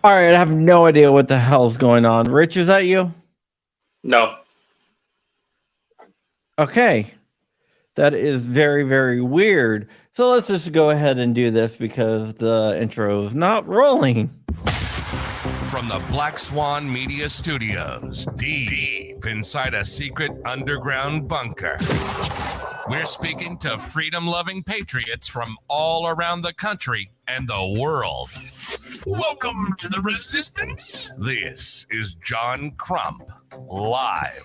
All right, I have no idea what the hell's going on. Rich, is that you? No. Okay. That is very, very weird. So let's just go ahead and do this because the intro is not rolling. From the Black Swan Media Studios, deep inside a secret underground bunker, we're speaking to freedom-loving patriots from all around the country and the world. Welcome to the Resistance. This is John Crump, live.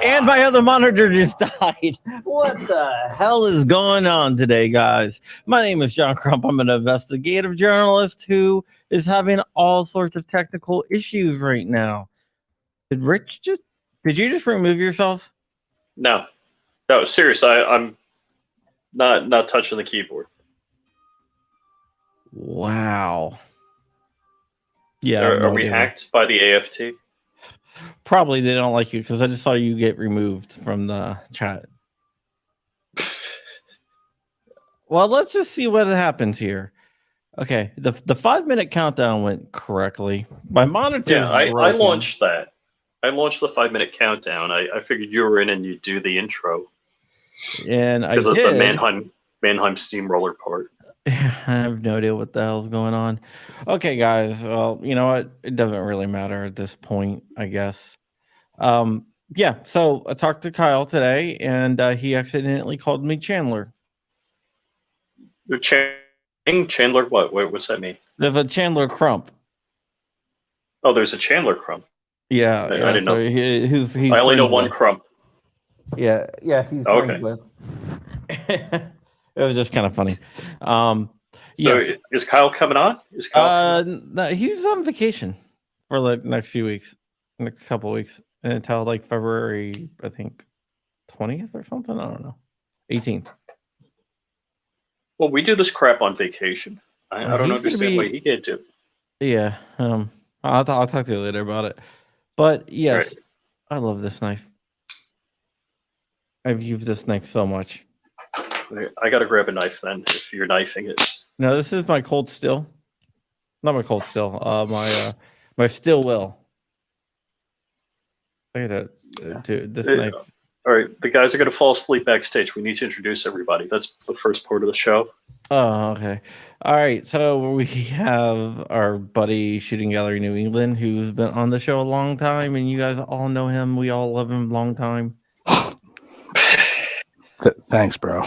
And my other monitor just died. What the hell is going on today, guys? My name is John Crump. I'm an investigative journalist who is having all sorts of technical issues right now. Did you just remove yourself? No, seriously, I'm not touching the keyboard. Wow. Yeah. Are we hacked by the AFT? Probably they don't like you because I just saw you get removed from the chat. Well, let's just see what happens here. Okay, the 5-minute countdown went correctly. My monitor. Yeah, I launched that. I launched the 5-minute countdown. I figured you were in and you'd do the intro. And I did. Because of the Mannheim Steamroller part. I have no idea what the hell's going on. Okay, guys. Well, you know what? It doesn't really matter at this point, I guess. Yeah. So I talked to Kyle today, and he accidentally called me Chandler. Chandler what? What's that mean? There's a Chandler Crump. Oh, there's a Chandler Crump. Yeah. I didn't know. I only know one Crump. Yeah. He's okay. With. It was just kind of funny. So yes. Is Kyle coming on? No, he's on vacation for like next couple of weeks until like February, I think 20th or something. I don't know, 18th. Well, we do this crap on vacation. I don't understand why he can't do it. Yeah. I'll talk to you later about it. But yes, right. I love this knife. I've used this knife so much. I gotta grab a knife then if you're knifing it. No, this is my cold steel. Not my cold steel. My steel will. I gotta do this knife. All right, the guys are gonna fall asleep backstage. We need to introduce everybody. That's the first part of the show. Oh, okay. All right. So we have our buddy Shooting Gallery New England, who's been on the show a long time, and you guys all know him. We all love him a long time. Thanks, bro.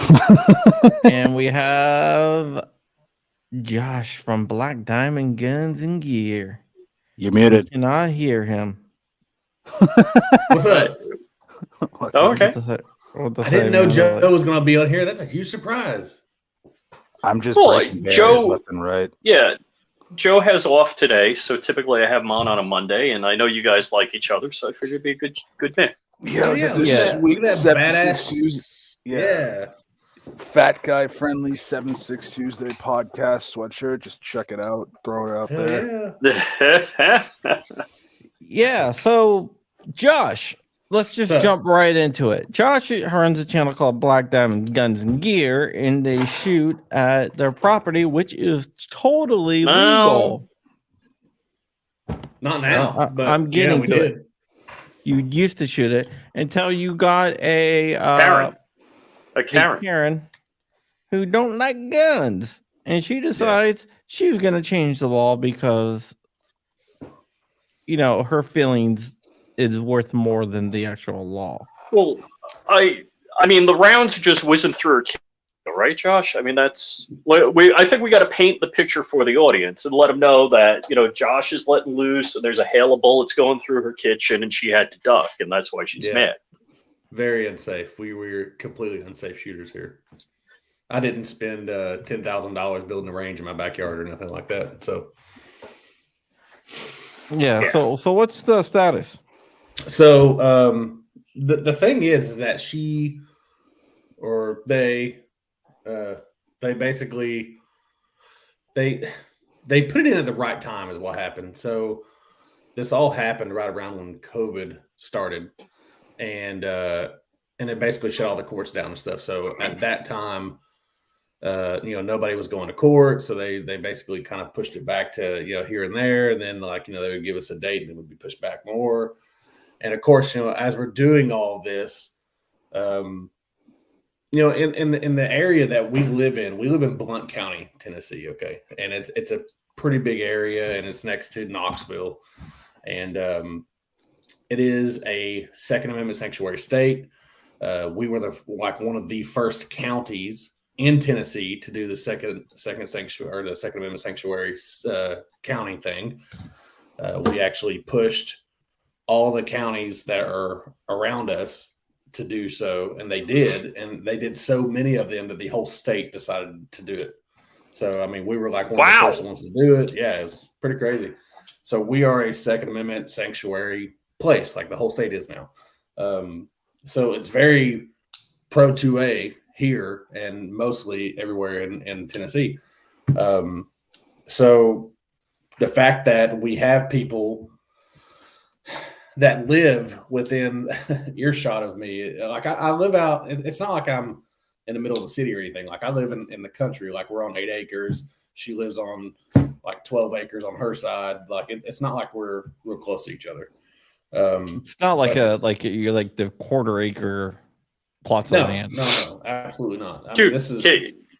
And we have Josh from Black Diamond Guns and Gear. You're muted. You cannot hear him. What's up? Okay. I didn't know Joe was going to be on here. That's a huge surprise. I'm just breaking barriers left and right. Yeah, Joe has off today, so typically I have him on a Monday, and I know you guys like each other, so I figured it'd be a good thing. Yeah. Sweet 7-6 Tuesday. Yeah. Fat guy friendly 7-6 Tuesday podcast sweatshirt. Just check it out. Throw it out there. Yeah. Yeah. So, Josh, let's just jump right into it. Josh runs a channel called Black Diamond Guns and Gear, and they shoot at their property, which is totally legal. Not now. But I'm getting to it. You used to shoot it until you got a Karen who don't like guns, and she decides she's going to change the law because, you know, her feelings is worth more than the actual law. Well, I mean, the rounds are just whizzing through her kid, right, Josh? I mean, I think we got to paint the picture for the audience and let them know that, Josh is letting loose and there's a hail of bullets going through her kitchen and she had to duck, and that's why she's mad. Very unsafe. We were completely unsafe shooters here. I didn't spend $10,000 building a range in my backyard or nothing like that. So, yeah. So what's the status? So the thing is that they basically they put it in at the right time is what happened. So this all happened right around when COVID started, and it basically shut all the courts down and stuff. So at that time, nobody was going to court, so they basically kind of pushed it back to here and there, and then they would give us a date and then would be pushed back more. And of course, as we're doing all this, in the area that we live in Blount County, Tennessee, okay, and it's a pretty big area, and it's next to Knoxville, and it is a Second Amendment sanctuary state. We were one of the first counties in Tennessee to do the second sanctuary, or the Second Amendment sanctuary county thing. We actually pushed all the counties that are around us to do so, and they did so many of them that the whole state decided to do it. So I mean, we were like one of the first ones to do it. Yeah, it's pretty crazy. So we are a Second Amendment sanctuary place, like the whole state is now. So it's very pro 2A here and mostly everywhere in Tennessee. So the fact that we have people that live within earshot of me, like I live out, it's not like I'm in the middle of the city or anything. Like I live in the country, like we're on 8 acres. She lives on like 12 acres on her side. Like it's not like we're real close to each other. It's not like you're like the quarter acre plots of land. No, absolutely not. Dude,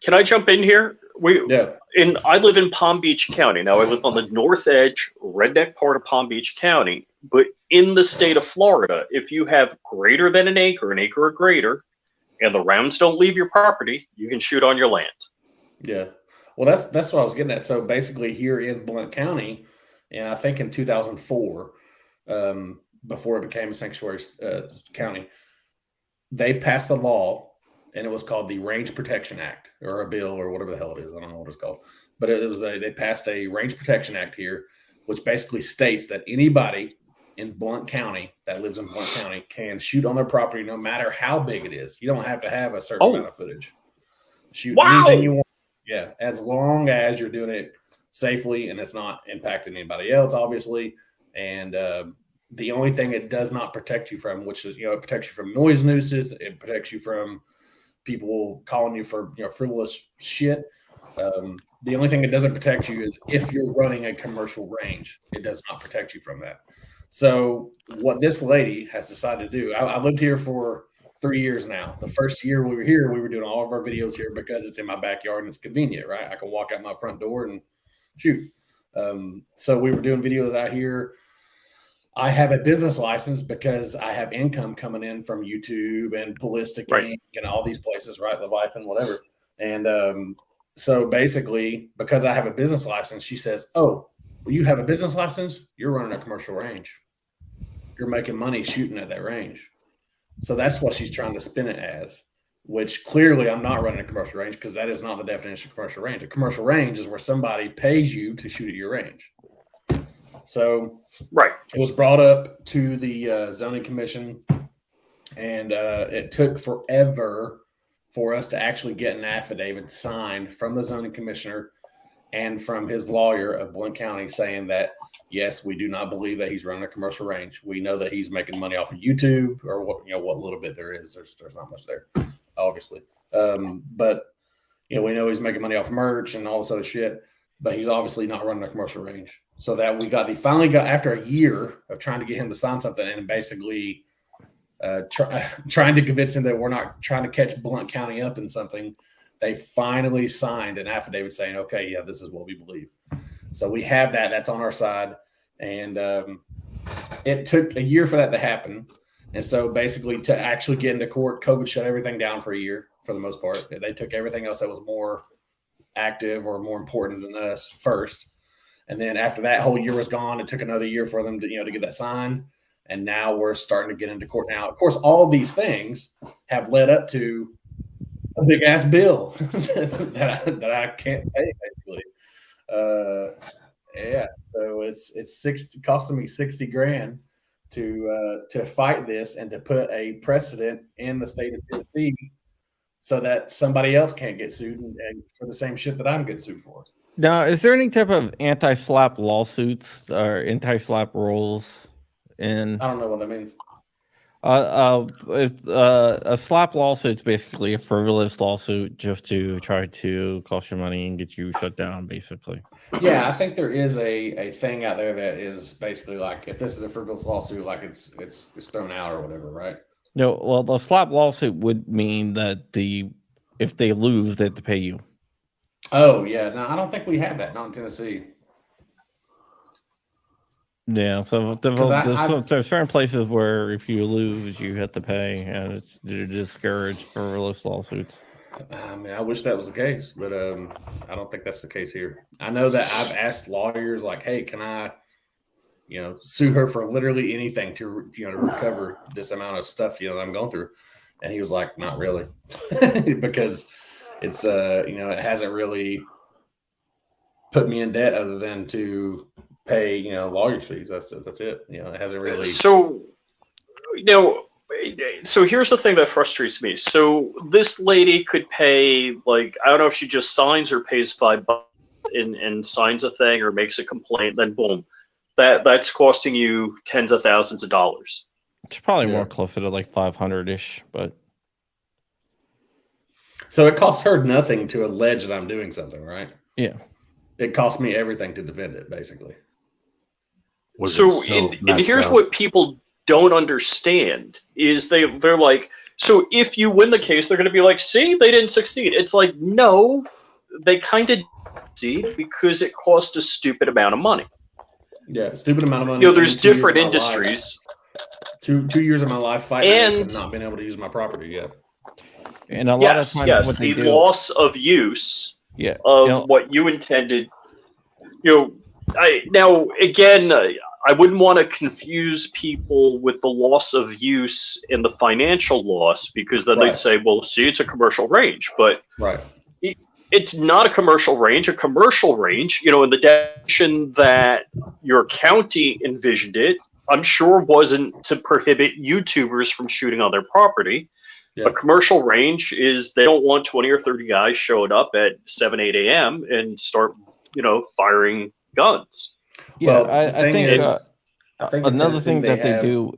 can I jump in here? I live in Palm Beach County. Now I live on the north edge, redneck part of Palm Beach County. But in the state of Florida, if you have greater than an acre or greater, and the rounds don't leave your property, you can shoot on your land. Yeah. Well, that's what I was getting at. So basically here in Blount County, and I think in 2004, before it became a sanctuary county, they passed a law, and it was called the Range Protection Act, or a bill, or whatever the hell it is. I don't know what it's called. But they passed a Range Protection Act here, which basically states that anybody in Blount County that lives in Blount County can shoot on their property no matter how big it is. You don't have to have a certain amount of footage. Shoot anything you want. Yeah, as long as you're doing it safely and it's not impacting anybody else, obviously. And the only thing it does not protect you from, which is, it protects you from noise nuisances, it protects you from people calling you for frivolous shit. The only thing it doesn't protect you is if you're running a commercial range. It does not protect you from that. So what this lady has decided to do, I lived here for 3 years now. The first year we were here, we were doing all of our videos here because it's in my backyard and it's convenient, right? I can walk out my front door and shoot. So we were doing videos out here. I have a business license because I have income coming in from YouTube and Ballistic Inc. and all these places, right? Leviathan, whatever. And so basically, because I have a business license, she says, "Oh, well, you have a business license? You're running a commercial range. You're making money shooting at that range." So that's what she's trying to spin it as, which clearly I'm not running a commercial range because that is not the definition of commercial range. A commercial range is where somebody pays you to shoot at your range. So it was brought up to the zoning commission, and it took forever for us to actually get an affidavit signed from the zoning commissioner and from his lawyer of Blount County saying that, yes, we do not believe that he's running a commercial range. We know that he's making money off of YouTube, or what little bit there is. There's not much there, obviously. But we know he's making money off merch and all this other shit, but he's obviously not running a commercial range. So that finally got, after a year of trying to get him to sign something and basically trying to convince him that we're not trying to catch Blount County up in something, they finally signed an affidavit saying, okay, yeah, this is what we believe. So we have that. That's on our side. And it took a year for that to happen. And so basically to actually get into court, COVID shut everything down for a year for the most part. They took everything else that was more active or more important than us first. And then after that whole year was gone, it took another year for them to, to get that signed. And now we're starting to get into court now. Of course, all of these things have led up to a big ass bill that I can't pay basically. Yeah. So it's costing me $60,000 to fight this and to put a precedent in the state of Tennessee so that somebody else can't get sued and for the same shit that I'm getting sued for. Now, is there any type of anti-slap lawsuits or anti-slap rules in? I don't know what that means. A slap lawsuit is basically a frivolous lawsuit just to try to cost you money and get you shut down, basically. Yeah, I think there is a thing out there that is basically like, if this is a frivolous lawsuit, like it's thrown out or whatever, right? No, well, the slap lawsuit would mean that if they lose, they have to pay you. Oh yeah, no, I don't think we have that. Not in Tennessee. Yeah, so there's certain places where if you lose, you have to pay, and they're discouraged frivolous lawsuits. I mean, I wish that was the case, but I don't think that's the case here. I know that I've asked lawyers like, "Hey, can I, sue her for literally anything to recover this amount of stuff that I'm going through?" And he was like, "Not really," because it's it hasn't really put me in debt other than to pay lawyers fees. That's it. It hasn't really. So so here's the thing that frustrates me. So this lady could pay, like, I don't know if she just signs or pays $5 and signs a thing or makes a complaint, then boom, that's costing you tens of thousands of dollars. It's probably more closer to like 500-ish, but. So it costs her nothing to allege that I'm doing something, right? Yeah. It costs me everything to defend it, basically. And here's what people don't understand is they're like, so if you win the case, they're going to be like, see, they didn't succeed. It's like, no, they kind of succeed because it cost a stupid amount of money. Yeah, stupid amount of money. There's different industries. 2 years of my life fighting this and not being able to use my property yet. And a lot of times, the loss of use of what you intended. I wouldn't want to confuse people with the loss of use and the financial loss, because then they'd say, well, see, it's a commercial range. But it's not a commercial range. A commercial range, in the definition that your county envisioned it, I'm sure wasn't to prohibit YouTubers from shooting on their property. A commercial range is they don't want 20 or 30 guys showing up at 7, 8 a.m. and start, firing guns. Yeah, well, I think another thing that they do.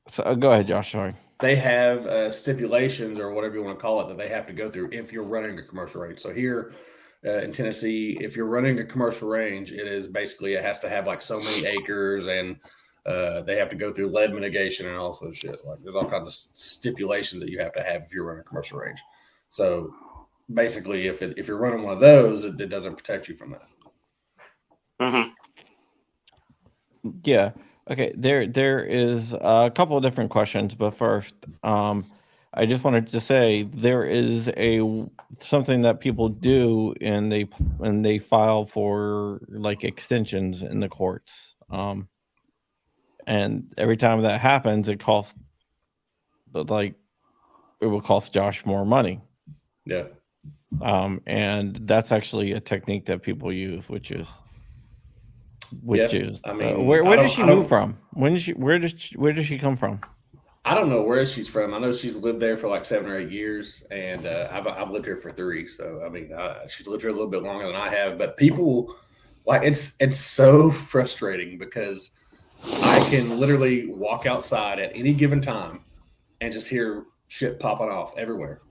So, go ahead, Josh. Sorry. They have stipulations or whatever you want to call it that they have to go through if you're running a commercial range. So here in Tennessee, if you're running a commercial range, it has to have like so many acres, and they have to go through lead mitigation and all sorts of shit. Like there's all kinds of stipulations that you have to have if you're running a commercial range. So basically, if you're running one of those, it doesn't protect you from that. Mm-hmm. Yeah. Okay. There is a couple of different questions, but first, I just wanted to say there is something that people do, and they file for like extensions in the courts. And every time that happens, it will cost Josh more money. Yeah. And that's actually a technique that people use, which is. I mean, where did she move from? Where does she come from? I don't know where she's from. I know she's lived there for like 7 or 8 years, and I've lived here for 3. So I mean, she's lived here a little bit longer than I have. But people, like, it's so frustrating because I can literally walk outside at any given time and just hear shit popping off everywhere,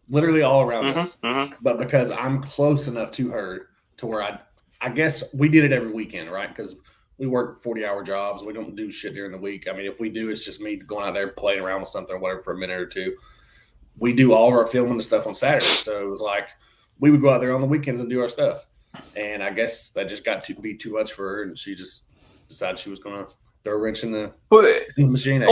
literally all around us. Mm-hmm. But because I'm close enough to her to where I guess we did it every weekend, right? Because we work 40-hour jobs. We don't do shit during the week. I mean, if we do, it's just me going out there playing around with something or whatever for a minute or two. We do all of our filming and stuff on Saturday. So it was like we would go out there on the weekends and do our stuff. And I guess that just got to be too much for her, and she just decided she was going to Throw a wrench in the But machine.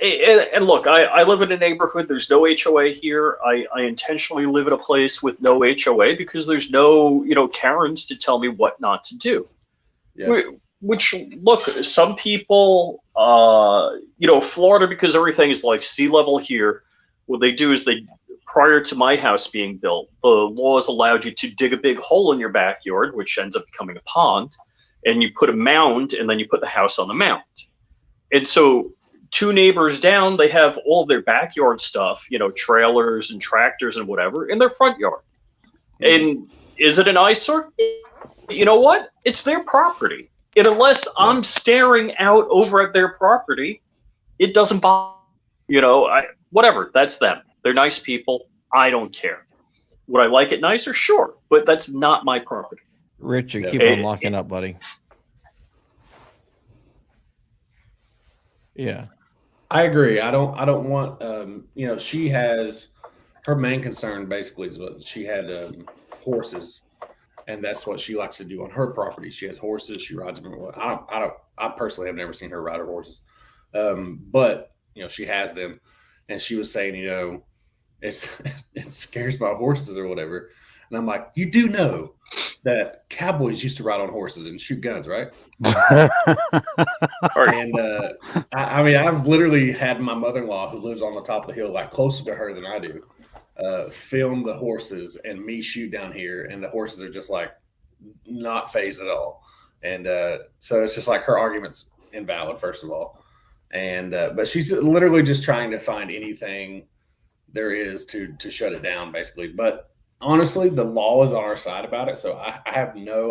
and look, I live in a neighborhood. There's no HOA here. I intentionally live in a place with no HOA because there's no Karens to tell me what not to do. Yeah. Which look, some people, Florida, because everything is like sea level here. What they do is prior to my house being built, the laws allowed you to dig a big hole in your backyard, which ends up becoming a pond, and you put a mound, and then you put the house on the mound. And so 2 neighbors down, they have all of their backyard stuff, trailers and tractors and whatever, in their front yard. And is it an eyesore? You know what? It's their property. And unless I'm staring out over at their property, it doesn't bother. Whatever. That's them. They're nice people. I don't care. Would I like it nicer? Sure. But that's not my property. Richard, keep on locking up, buddy. Yeah. I agree. I don't want, she has, her main concern basically is what she had horses, and that's what she likes to do on her property. She has horses. She rides them. I personally have never seen her ride her horses. But she has them, and she was saying, it scares my horses or whatever. And I'm like, you do know that cowboys used to ride on horses and shoot guns, right? And I've literally had my mother-in-law, who lives on the top of the hill, like closer to her than I do, film the horses and me shoot down here, and the horses are just like not phased at all. And so it's just like her argument's invalid, first of all. And but she's literally just trying to find anything there is to shut it down, basically. But honestly, the law is on our side about it, so I have no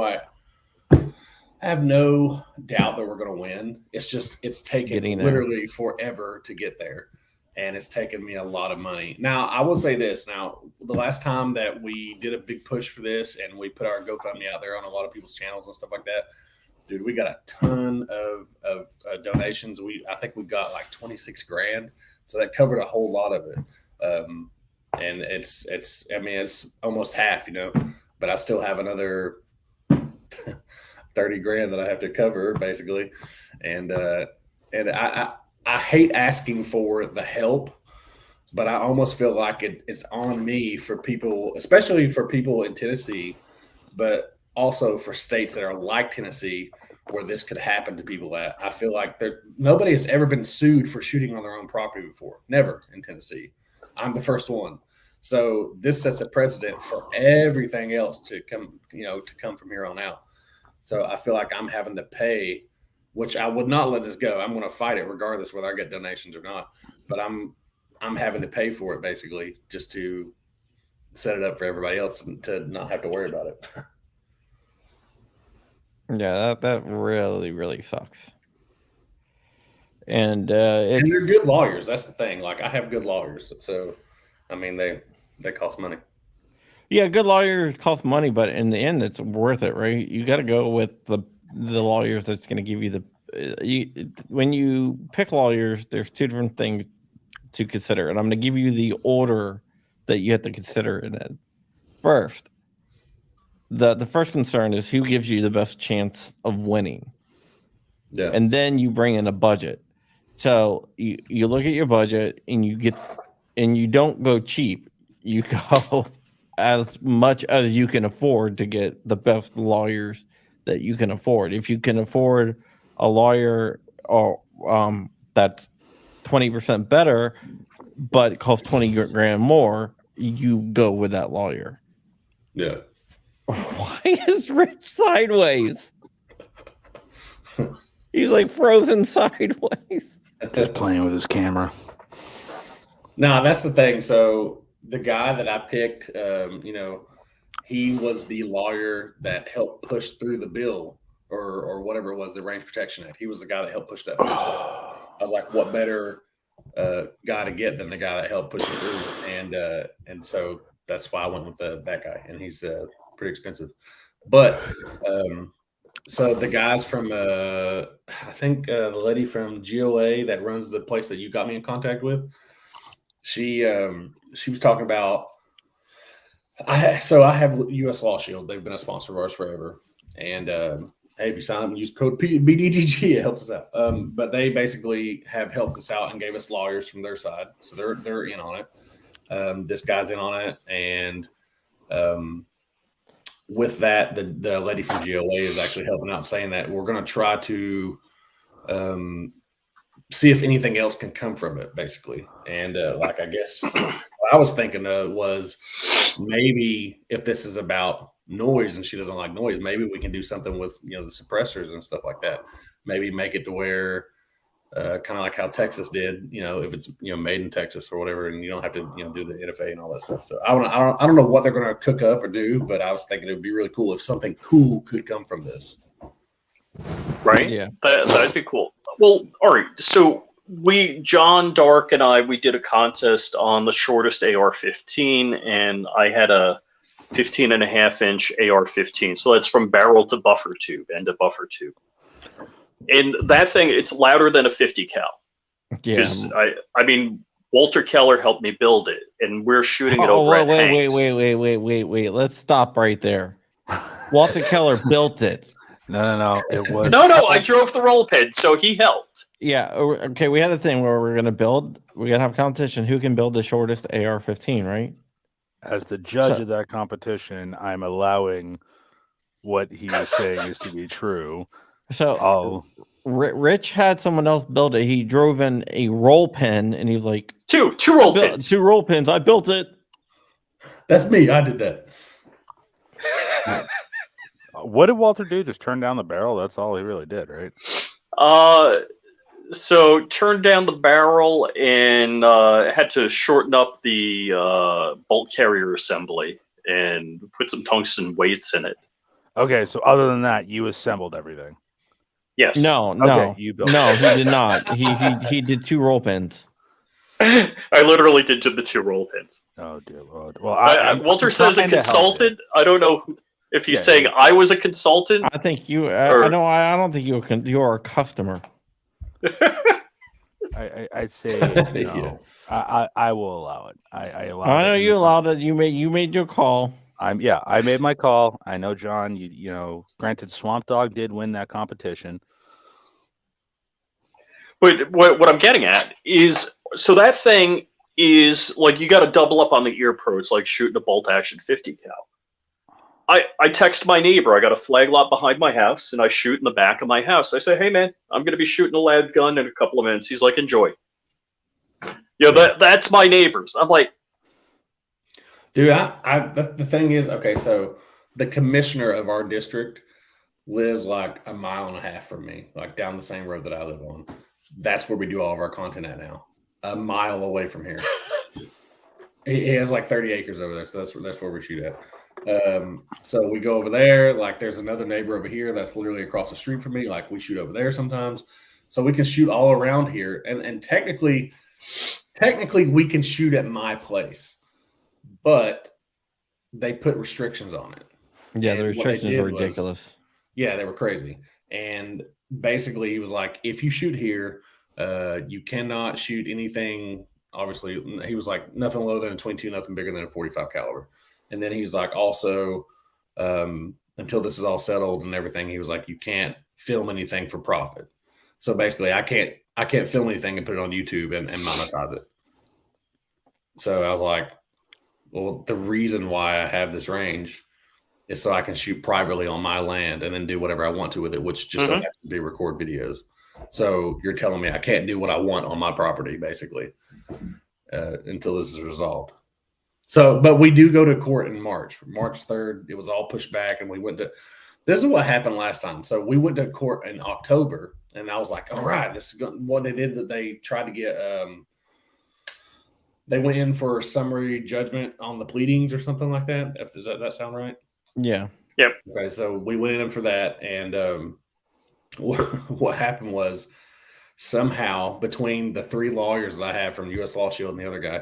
doubt that we're going to win. It's just it's taken literally forever to get there, and it's taken me a lot of money. Now, I will say this. Now, the last time that we did a big push for this and we put our GoFundMe out there on a lot of people's channels and stuff like that, dude, we got a ton of donations. I think we got like 26 grand, so that covered a whole lot of it. And it's almost half, but I still have another 30 grand that I have to cover, basically. And I hate asking for the help, but I almost feel like it's on me for people, especially for people in Tennessee, but also for states that are like Tennessee, where this could happen to people at. I feel like nobody has ever been sued for shooting on their own property before. Never in Tennessee. I'm the first one. So this sets a precedent for everything else to come from here on out. So I feel like I'm having to pay, which I would not let this go. I'm going to fight it regardless whether I get donations or not. But I'm having to pay for it, basically, just to set it up for everybody else to not have to worry about it. Yeah, that really, really sucks. And they're good lawyers. That's the thing. Like, I have good lawyers, so they cost money. Yeah, good lawyers cost money, but in the end, it's worth it, right? You got to go with the lawyers that's going to give you when you pick lawyers, there's 2 different things to consider, and I'm going to give you the order that you have to consider in it. First, the first concern is who gives you the best chance of winning. Yeah, and then you bring in a budget. So you look at your budget and you don't go cheap. You go as much as you can afford to get the best lawyers that you can afford. If you can afford a lawyer or that's 20% better, but it costs 20 grand more, you go with that lawyer. Yeah. Why is Rich sideways? He's like frozen sideways. Just playing with his camera. No, that's the thing. So the guy that I picked, he was the lawyer that helped push through the bill or whatever it was, the Range Protection Act. He was the guy that helped push that through. So I was like, what better guy to get than the guy that helped push it through? And so that's why I went with that guy, and he's pretty expensive. But so the guys from I think the lady from GOA that runs the place that you got me in contact with, she was talking about I have US Law Shield. They've been a sponsor of ours forever, and hey, if you sign up and use code BDGG, it helps us out. But they basically have helped us out and gave us lawyers from their side, so they're in on it. This guy's in on it, and with that, the lady from GLA is actually helping out, saying that we're going to try to see if anything else can come from it, basically. And like, I guess what I was thinking of was maybe if this is about noise and she doesn't like noise, maybe we can do something with, the suppressors and stuff like that. Maybe make it to where kind of like how Texas did, if it's, made in Texas or whatever, and you don't have to, do the NFA and all that stuff. So I don't know what they're going to cook up or do, but I was thinking it would be really cool if something cool could come from this. Right? Yeah. That'd be cool. Well, all right. So John Dark and we did a contest on the shortest AR-15, and I had a 15.5-inch AR-15. So that's from barrel to buffer tube, end to buffer tube. And that thing, it's louder than a 50 cal. Yeah. I mean, Walter Keller helped me build it, and we're shooting it over at Hanks. Wait. Let's stop right there. Walter Keller built it. No. It was No. I drove the roll pin, so he helped. Yeah. Okay. We had a thing where we're going to build. We're going to have a competition. Who can build the shortest AR-15, right? As the judge of that competition, I'm allowing what he is saying is to be true. So Rich had someone else build it. He drove in a roll pin, and he's like, two roll pins. 2 roll pins. I built it. That's me. I did that. What did Walter do? Just turn down the barrel? That's all he really did, right? So turned down the barrel and had to shorten up the bolt carrier assembly and put some tungsten weights in it. Okay, so other than that, you assembled everything. Yes. No. Okay, you built No, he did not. He did 2 roll pins. I literally did the 2 roll pins. Oh dear Lord. Well, Walter says a consultant. I don't know if he's saying I was a consultant. I think you. I don't think you are a customer. I'd say no. I will allow it. I know you allowed it. You made your call. I made my call. I know, John. Granted, Swamp Dog did win that competition. But what I'm getting at is, so that thing is like, you got to double up on the ear pro. It's like shooting a bolt action 50 cal. I text my neighbor. I got a flag lot behind my house, and I shoot in the back of my house. I say, hey man, I'm going to be shooting a loud gun in a couple of minutes. He's like, enjoy. That's my neighbors. I'm like, dude, the thing is, okay, so the commissioner of our district lives like 1.5 miles from me, like down the same road that I live on. That's where we do all of our content at now, 1 mile away from here. He has like 30 acres over there, so that's where we shoot at. So we go over there. Like, there's another neighbor over here that's literally across the street from me. Like, we shoot over there sometimes, so we can shoot all around here. And technically, we can shoot at my place, but they put restrictions on it. Yeah, and the restrictions are ridiculous. Yeah, they were crazy. And basically, he was like, if you shoot here, you cannot shoot anything. Obviously, he was like, nothing lower than a 22, nothing bigger than a 45 caliber. And then he's like, also, until this is all settled and everything, he was like, you can't film anything for profit. So basically, I can't film anything and put it on YouTube and monetize it. So I was like, well, the reason why I have this range is so I can shoot privately on my land and then do whatever I want to with it, which just so happens to be record videos. So you're telling me I can't do what I want on my property, basically, until this is resolved. So, but we do go to court in March 3rd. It was all pushed back, and we went to. This is what happened last time. So we went to court in October, and I was like, all right, this is what they did. That they tried to get. They went in for summary judgment on the pleadings or something like that. Does that sound right? Yeah. Yep. Okay, so we went in for that, and what happened was somehow between the 3 lawyers that I have from U.S. Law Shield and the other guy,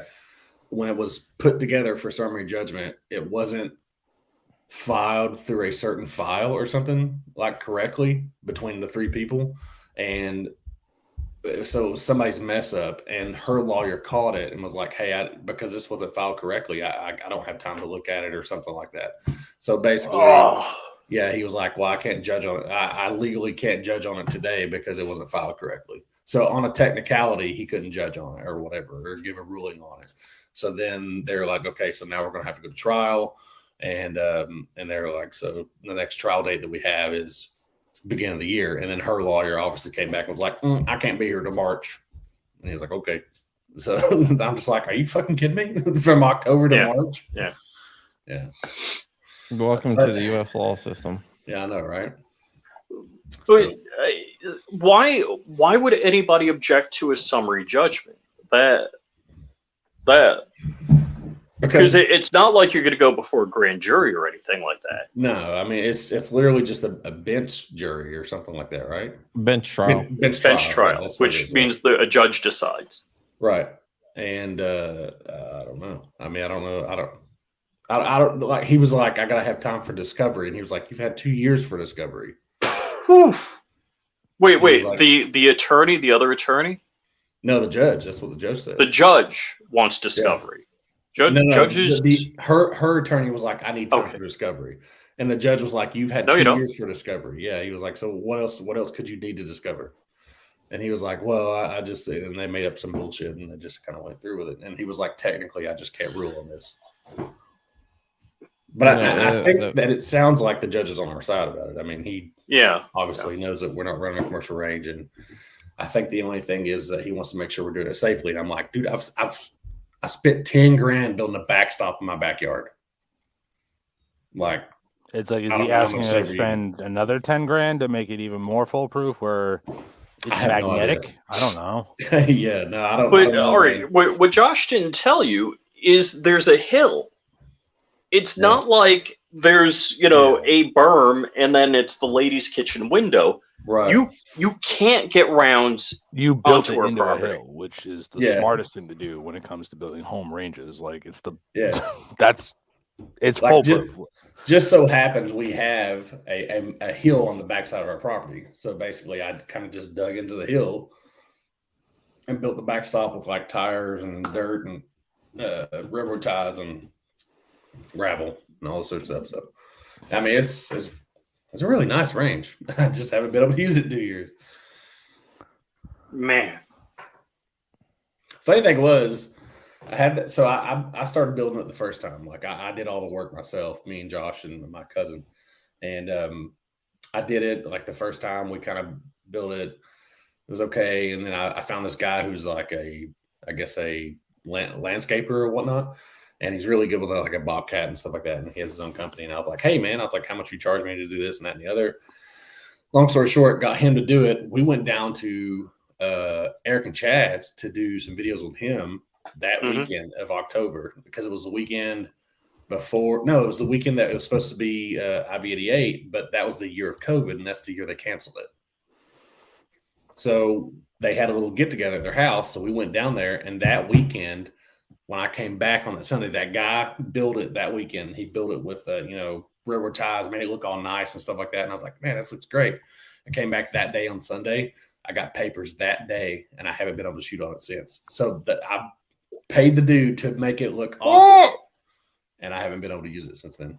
when it was put together for summary judgment, it wasn't filed through a certain file or something like correctly between the 3 people. And so it was somebody's mess up, and her lawyer caught it and was like, hey, because this wasn't filed correctly, I don't have time to look at it or something like that. So basically, Yeah, he was like, well, I can't judge on it. I legally can't judge on it today because it wasn't filed correctly. So on a technicality, he couldn't judge on it or whatever, or give a ruling on it. So then they're like, okay, so now we're going to have to go to trial. And they're like, so the next trial date that we have is beginning of the year. And then her lawyer obviously came back and was like, I can't be here till March. And he was like, okay. So I'm just like, are you fucking kidding me? From October to March? Yeah. Yeah. Welcome to the U.S. law system. Yeah, I know, right? But why would anybody object to a summary judgment? Because it's not like you're going to go before a grand jury or anything like that. No, I mean it's literally just a bench jury or something like that, right? Bench trial. Bench trial, yeah, which means a judge decides. Right. And I don't know. I mean, I don't know. I don't like. He was like, I gotta have time for discovery, and he was like, you've had 2 years for discovery. Wait, like, the attorney, the other attorney? No, the judge. That's what the judge said. The judge wants discovery. Yeah. Judges. Her attorney was like, I need time for discovery, and the judge was like, you've had 2 years for discovery. Yeah, he was like, so what else could you need to discover? And he was like, well, I just, and they made up some bullshit, and they just kind of went through with it. And he was like, technically, I just can't rule on this. But I think that it sounds like the judge is on our side about it. I mean, he obviously knows that we're not running a commercial range, and I think the only thing is that he wants to make sure we're doing it safely. And I'm like, dude, I spent $10,000 building a backstop in my backyard. Like, it's like, is he asking you to spend another $10,000 to make it even more foolproof? Where it's magnetic? I don't know. Yeah, no, I don't. But I don't know, all right, what Josh didn't tell you is there's a hill. It's not like there's a berm and then it's the ladies' kitchen window. Right. You can't get rounds. You built it into property. a hill, which is the smartest thing to do when it comes to building home ranges. Like it's it's like foolproof. Just so happens we have a hill on the backside of our property. So basically, I kind of just dug into the hill and built the backstop with like tires and dirt and railroad ties and gravel and all this sort of stuff. So, I mean, it's a really nice range. I just haven't been able to use it in 2 years. Man. Funny thing was, I started building it the first time. Like I did all the work myself, me and Josh and my cousin, and I did it like the first time we kind of built it. It was okay, and then I found this guy who's like a landscaper or whatnot, and he's really good with like a bobcat and stuff like that. And he has his own company. And I was like, hey man, how much you charge me to do this and that and the other? Long story short, got him to do it. We went down to Eric and Chad's to do some videos with him that weekend of October, because it was the weekend before. No, it was the weekend that it was supposed to be IV88, but that was the year of COVID, and that's the year they canceled it. So they had a little get together at their house. So we went down there, and that weekend, when I came back on that Sunday, that guy built it that weekend. He built it with railroad ties, made it look all nice and stuff like that. And I was like, man, this looks great. I came back that day on Sunday. I got papers that day, and I haven't been able to shoot on it since. So I paid the dude to make it look awesome, and I haven't been able to use it since then.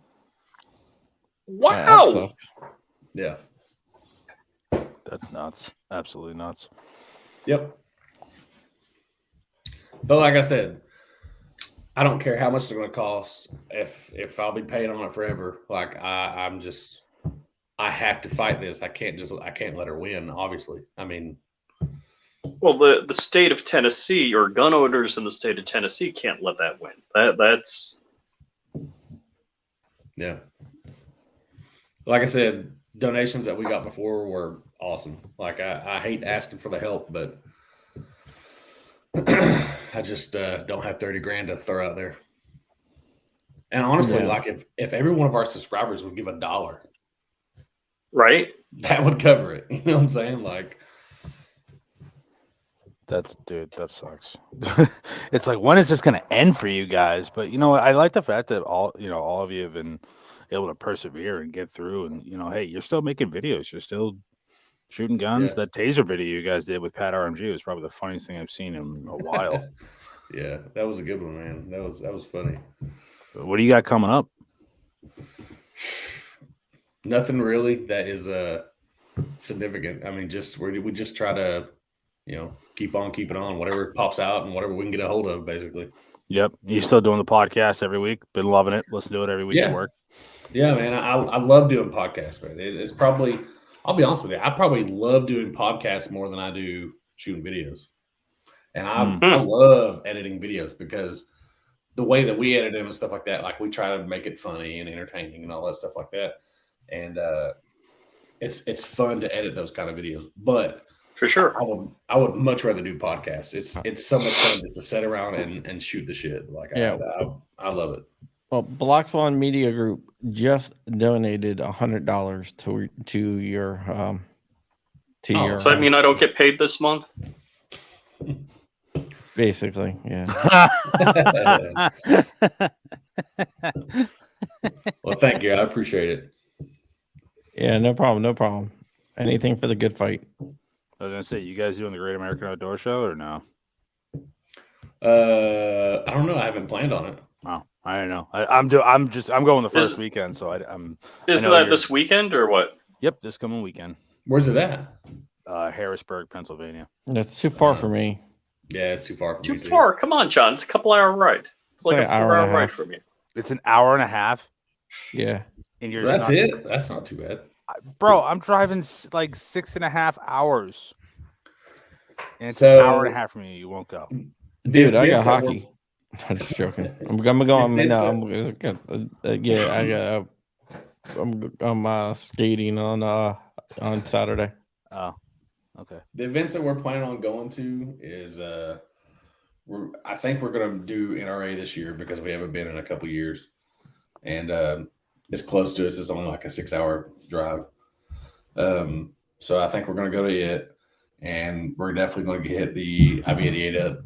Wow. Yeah. That's nuts. Absolutely nuts. Yep. But like I said, I don't care how much they're going to cost. If I'll be paying on it forever, like I have to fight this. I can't let her win. Obviously, I mean, well, the state of Tennessee, or gun owners in the state of Tennessee, can't let that win. That's yeah. Like I said, donations that we got before were awesome. Like I hate asking for the help, but I just don't have $30,000 to throw out there. And honestly, like if every one of our subscribers would give $1, right, that would cover it. You know what I'm saying? Like, that sucks. It's like, when is this going to end for you guys? But I like the fact that all of you have been able to persevere and get through, and hey, you're still making videos, you're still shooting guns. That taser video you guys did with Pat RMG was probably the funniest thing I've seen in a while. Yeah, that was a good one, man. That was funny. What do you got coming up? Nothing really that is significant. I mean, we just try to, keep on keeping on. Whatever pops out and whatever we can get a hold of, basically. Yep. You still doing the podcast every week? Been loving it. Listen to it every week at work. Yeah, man. I love doing podcasts, man. It's probably, I'll be honest with you, I probably love doing podcasts more than I do shooting videos. And I love editing videos because the way that we edit them and stuff like that, like we try to make it funny and entertaining and all that stuff like that. And it's fun to edit those kind of videos. But for sure, I would much rather do podcasts. It's so much fun just to sit around and shoot the shit. Like I love it. Well, Black Swan Media Group just donated $100 to your your. So that mean I don't get paid this month? Basically, yeah. Well, thank you. I appreciate it. Yeah, no problem. Anything for the good fight. I was gonna say, you guys doing the Great American Outdoor Show or no? I don't know. I haven't planned on it. Oh, I don't know. I'm going the first weekend, so I'm. Isn't that this weekend or what? Yep, this coming weekend. Where's it at? Harrisburg, Pennsylvania. That's too far for me. Yeah, it's too far for me. Too far. Come on, John. It's a couple-hour ride. It's like a 4-hour ride for me. It's an hour and a half. Yeah. And that's it. That's not too bad. Bro, I'm driving like 6.5 hours. And it's an hour and a half from you. You won't go. Dude, I got hockey. I'm just joking. I'm skating on Saturday. Oh, okay. The events that we're planning on going to is I think we're going to do NRA this year because we haven't been in a couple years, and it's close to us. It's only like a 6-hour drive. So I think we're going to go to it, and we're definitely going to hit the IV-88 up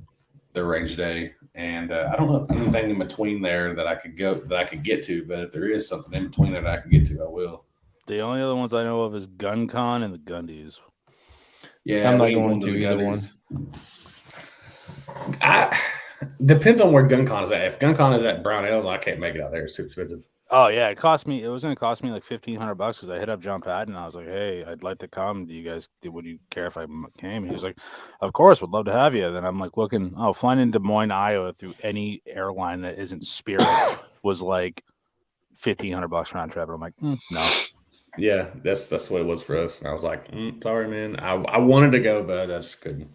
the range day. And I don't know if anything in between there that I could get to, but if there is something in between there that I can get to, I will. The only other ones I know of is GunCon and the Gundies. Yeah, I'm not going to either one. Depends on where GunCon is at. If GunCon is at Brown Hills, I can't make it out there. It's too expensive. Oh yeah, it was going to cost me like $1,500 because I hit up John Patton and I was like, "Hey, I'd like to come. Would you care if I came?" And he was like, "Of course, would love to have you." And then I'm like flying into Des Moines, Iowa through any airline that isn't Spirit was like $1,500 round trip. I'm like, no. Yeah, that's what it was for us. And I was like, sorry, man. I wanted to go, but I just couldn't.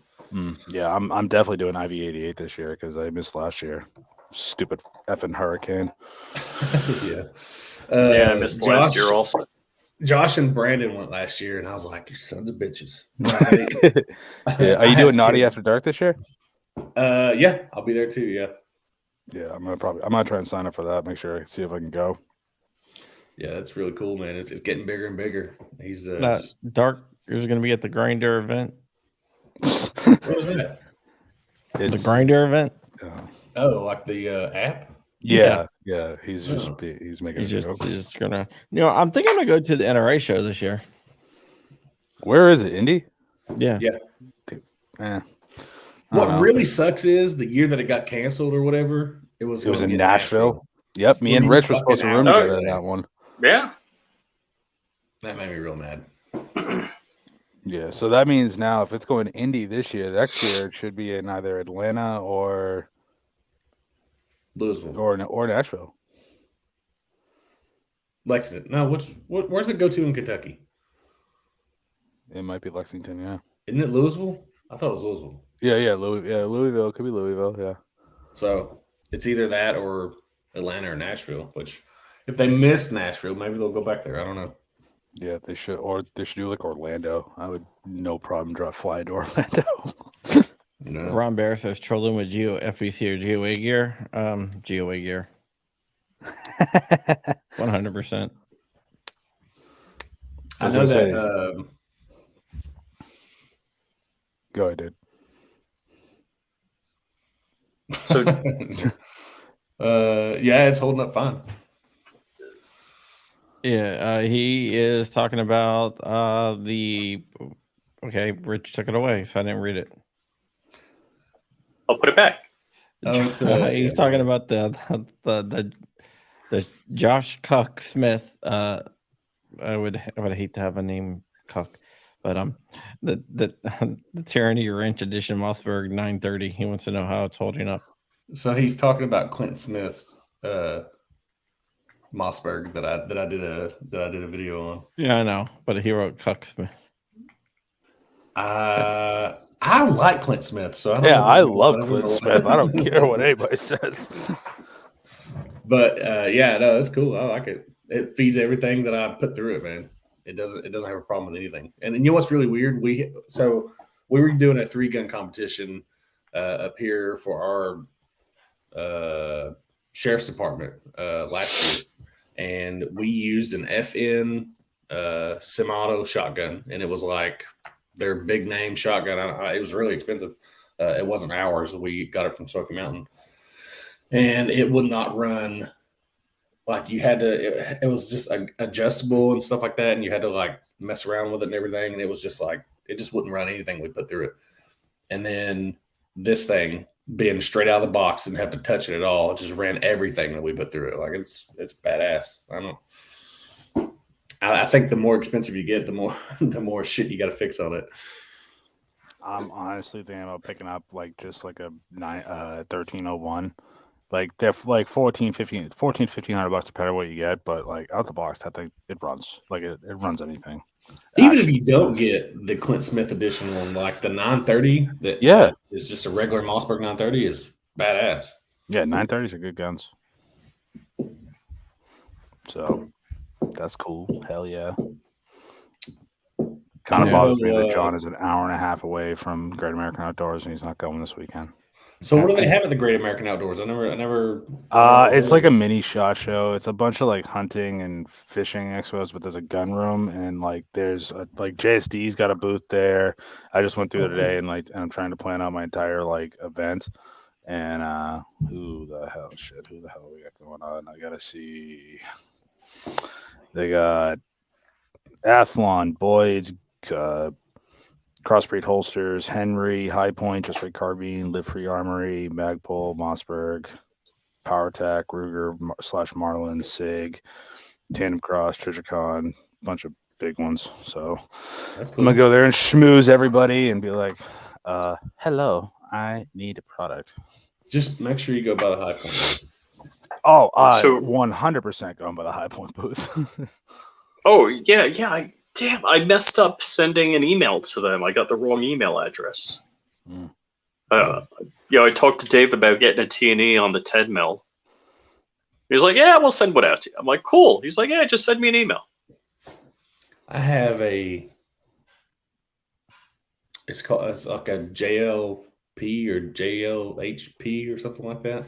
Yeah, I'm definitely doing IV-88 this year because I missed last year. Stupid effing hurricane. Yeah. Yeah, I missed last year also. Josh and Brandon went last year, and I was like, "You sons of bitches." Yeah. Are you doing Naughty After Dark this year? Yeah, I'll be there too. Yeah. Yeah, I'm gonna try and sign up for that. Make sure I see if I can go. Yeah, that's really cool, man. It's getting bigger and bigger. He's Dark is going to be at the Grinder event. What is that? The Grinder event. Oh, like the app? Yeah. He's making. He's just gonna. I'm thinking I'm gonna go to the NRA show this year. Where is it? Indy? Yeah. What really sucks is the year that it got canceled or whatever. It was in Nashville. Yep. Me and Rich were supposed to room together that one. Yeah. That made me real mad. Yeah, so that means now if it's going to Indy this year, next year it should be in either Atlanta or Louisville or Nashville. Lexington. No, where's it go to in Kentucky? It might be Lexington, yeah. Isn't it Louisville? I thought it was Louisville. Yeah, Louisville. It could be Louisville, yeah. So it's either that or Atlanta or Nashville, which if they miss Nashville, maybe they'll go back there. I don't know. Yeah, they should, or they should do like Orlando. I would no problem fly to Orlando. Ron Bear says trolling with Geo FBC or GOA gear. GOA gear. 100%. I know that. Go ahead, dude. So, yeah, it's holding up fine. Yeah, he is talking about Okay, Rich took it away, so I didn't read it. I'll put it back. He's talking about the Josh Cuck Smith I would hate to have a name cuck, but the the Tyranny Ranch Edition Mossberg 930. He wants to know how it's holding up. So he's talking about Clint Smith's Mossberg that I did a video on. Yeah, I know, but he wrote Cuck Smith. I like Clint Smith, so I don't know I love Clint Smith. I don't care what anybody says. But yeah, no, it's cool. I like it. It feeds everything that I put through it, man. It doesn't have a problem with anything. And you know what's really weird? We were doing a 3-gun competition up here for our sheriff's department last year, and we used an FN semi-auto shotgun, and it was like their big name shotgun. It was really expensive. It wasn't ours. We got it from Smoky Mountain, and it would not run. Like you had to, it was just adjustable and stuff like that, and you had to like mess around with it and everything, and it was just like it just wouldn't run anything we put through it. And then this thing being straight out of the box, didn't have to touch it at all. It just ran everything that we put through it. Like it's badass. I think the more expensive you get, the more shit you got to fix on it. I'm honestly thinking about picking up like just like a 1301. Like they're like $1,500 $1,500 depending on what you get, but like out the box, I think it runs. Like it runs anything. Even if you don't get the Clint Smith edition one, like the 930, that is just a regular Mossberg 930 is badass. Yeah, 930s are good guns. So that's cool. Hell yeah. Kind of bothers me that John is an hour and a half away from Great American Outdoors and he's not going this weekend. So what do they have at the Great American Outdoors? I never. It's like a mini SHOT Show. It's a bunch of like hunting and fishing expos, but there's a gun room and like there's like JSD's got a booth there. I just went through today and I'm trying to plan out my entire like event. And who the hell we got going on? I gotta see. They got Athlon, Boyd's, Crossbreed Holsters, Henry, High Point, Just Right Carbine, Live Free Armory, Magpul, Mossberg, PowerTac, Ruger / Marlin, SIG, Tandem Cross, Trijicon, a bunch of big ones. So that's cool. I'm going to go there and schmooze everybody and be like, hello, I need a product. Just make sure you go by the High Point. Oh, so 100% going by the High Point booth. Oh, yeah. I messed up sending an email to them. I got the wrong email address. I talked to Dave about getting a T&E on the 10 mil. He's like, yeah, we'll send one out to you. I'm like, cool. He's like, yeah, just send me an email. I have it's like a JLP or JLHP or something like that.